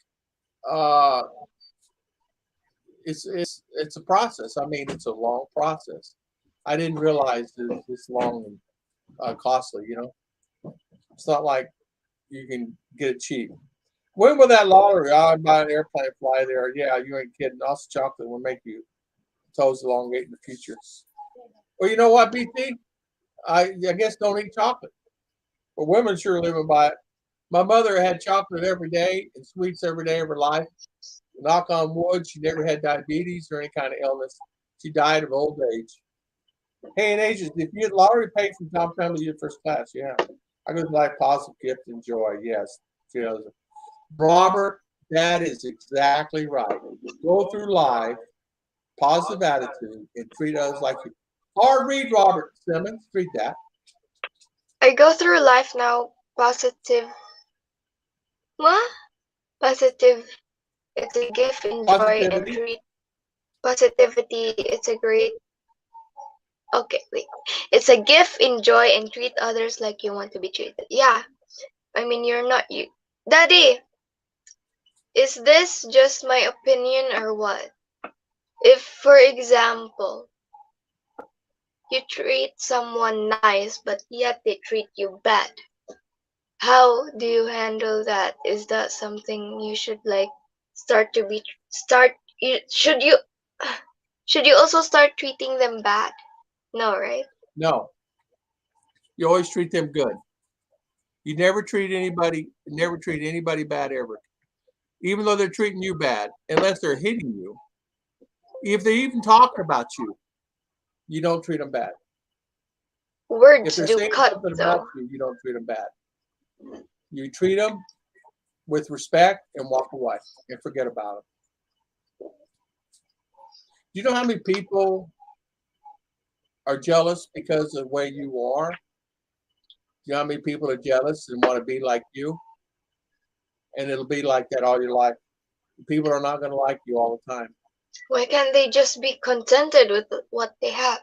it's a process. I mean, it's a long process. I didn't realize it's this long and costly. You know, it's not like you can get it cheap. When will that lottery? I'd buy an airplane, fly there. Yeah, you ain't kidding. Also, chocolate will make you toes elongate in the future. Well, you know what, BT? I guess don't eat chocolate. But women sure living by it. My mother had chocolate every day and sweets every day of her life. Knock on wood, she never had diabetes or any kind of illness. She died of old age. Hey, and ages, if you get lottery paid from Tom Family, you get first class. Yeah. I go to life, positive gift and joy. Yes. Robert, that is exactly right. Go through life, positive attitude, and treat others like you. Hard read, Robert Simmons. Read that. I go through life now positive. What? Positive. It's a gift, enjoy, and Positivity. treat. Positivity. It's a great. Okay, wait. It's a gift, enjoy, and treat others like you want to be treated. Yeah. I mean, you're not you. Daddy, is this just my opinion or what? If, for example, you treat someone nice, but yet they treat you bad, how do you handle that? Is that something you should like start to be start? Should you should you also start treating them bad? No, right? No. You always treat them good. You never treat anybody bad ever. Even though they're treating you bad, unless they're hitting you. If they even talk about you, you don't treat them bad. If Words they're do saying cut, something though. about you, you don't treat them bad. You treat them with respect and walk away and forget about them. Do you know how many people are jealous because of the way you are? Do you know how many people are jealous and want to be like you? And it'll be like that all your life. People are not going to like you all the time. Why can't they just be contented with what they have?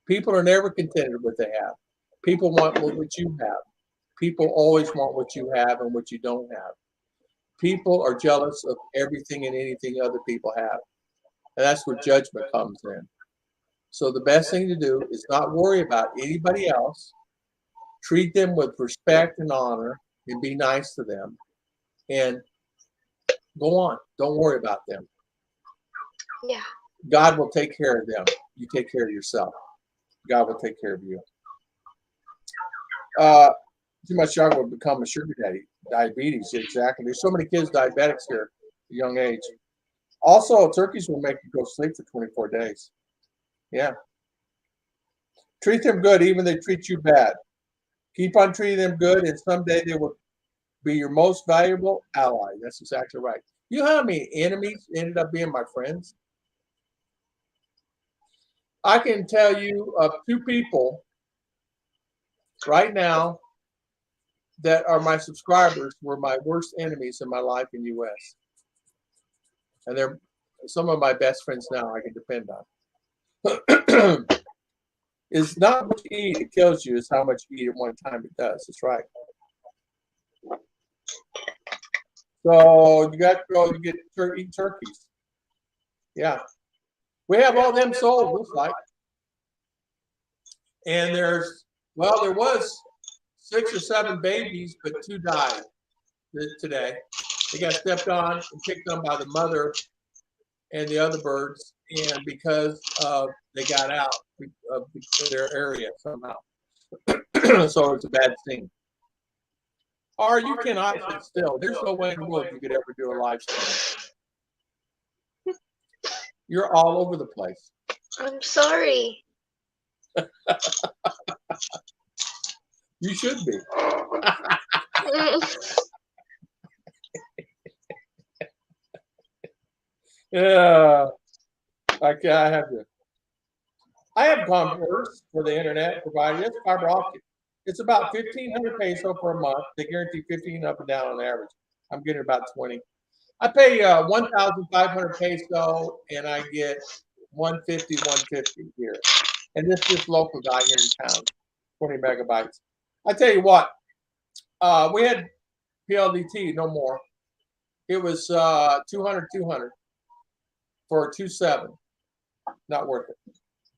People are never contented with what they have. People want what you have. People always want what you have and what you don't have. People are jealous of everything and anything other people have. And that's where judgment comes in. So the best thing to do is not worry about anybody else. Treat them with respect and honor and be nice to them. And go on. Don't worry about them. Yeah. God will take care of them. You take care of yourself. God will take care of you. Too much younger will become a sugar daddy. Diabetes, exactly. There's so many kids diabetics here at a young age. Also, turkeys will make you go sleep for 24 days. Yeah. Treat them good, even if they treat you bad. Keep on treating them good, and someday they will be your most valuable ally. That's exactly right. You know how many enemies ended up being my friends? I can tell you of two people right now that are my subscribers were my worst enemies in my life in U.S. And they're some of my best friends now I can depend on. It's not what you eat, it kills you. It's how much you eat at one time it does. That's right. So you got to go and eat turkeys. Yeah. We have all them sold, looks like. And there was 6 or 7 babies, but 2 died today. They got stepped on and picked on by the mother and the other birds, and because they got out of their area somehow. So it's a bad thing. Or you cannot sit still. There's no way in the world you could ever do a live stream. You're all over the place. I'm sorry. You should be. Yeah, I have to. I have converters for the internet provided. It's fiber optic. It's about 1,500 peso per month. They guarantee 15 up and down on average. I'm getting about 20. I pay 1,500 peso, and I get 150 here. And this local guy here in town, 20 megabytes. I tell you what, we had PLDT, no more. It was 200 for 2.7. Not worth it.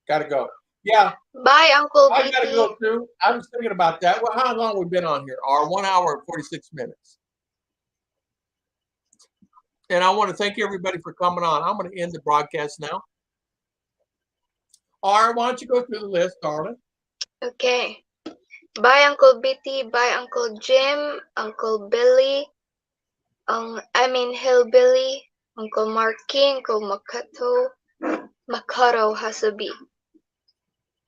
Got to go. Yeah. Bye, Uncle I got to BT. go too. I was thinking about that. Well, how long have we been on here? 1 hour and 46 minutes. And I want to thank everybody for coming on. I'm going to end the broadcast now. All right, why don't you go through the list, darling? Okay. Bye, Uncle BT. Bye, Uncle Jim. Uncle Billy. Hillbilly. Uncle Marky. Uncle Makoto Hasabi.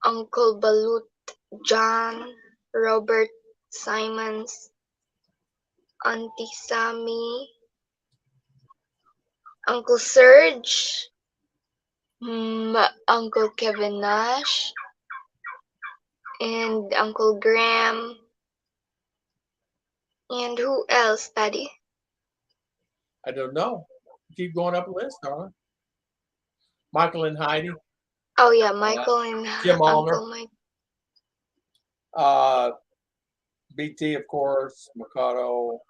Uncle Balut. John. Robert Simons. Auntie Sammy. Uncle Serge. Uncle Kevin Nash. And Uncle Graham. And who else, Daddy? I don't know. Keep going up the list, darling. Michael and Heidi. Oh yeah, Michael and Jim Uncle Mike. BT, of course. Mikado.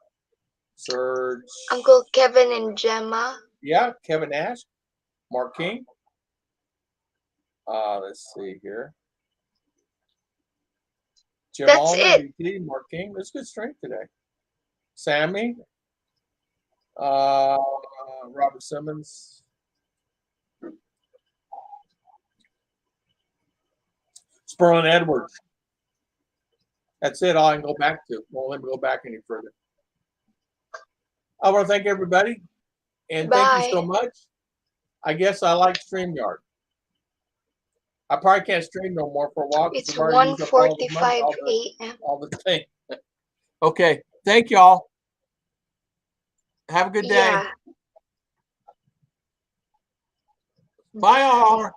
Serge. Uncle Kevin and Gemma. Yeah, Kevin Nash. Mark King. Let's see here. Jim That's Allman, it. BT, Mark King. That's good strength today. Sammy. Robert Simmons. Sperlin Edwards. That's it. All I can go back to. Won't let me go back any further. I want to thank everybody, and thank you so much. I guess I like StreamYard. I probably can't stream no more for a while. It's 1:45 a.m. All the thing. Okay. Thank y'all. Have a good day. Yeah. Bye, all.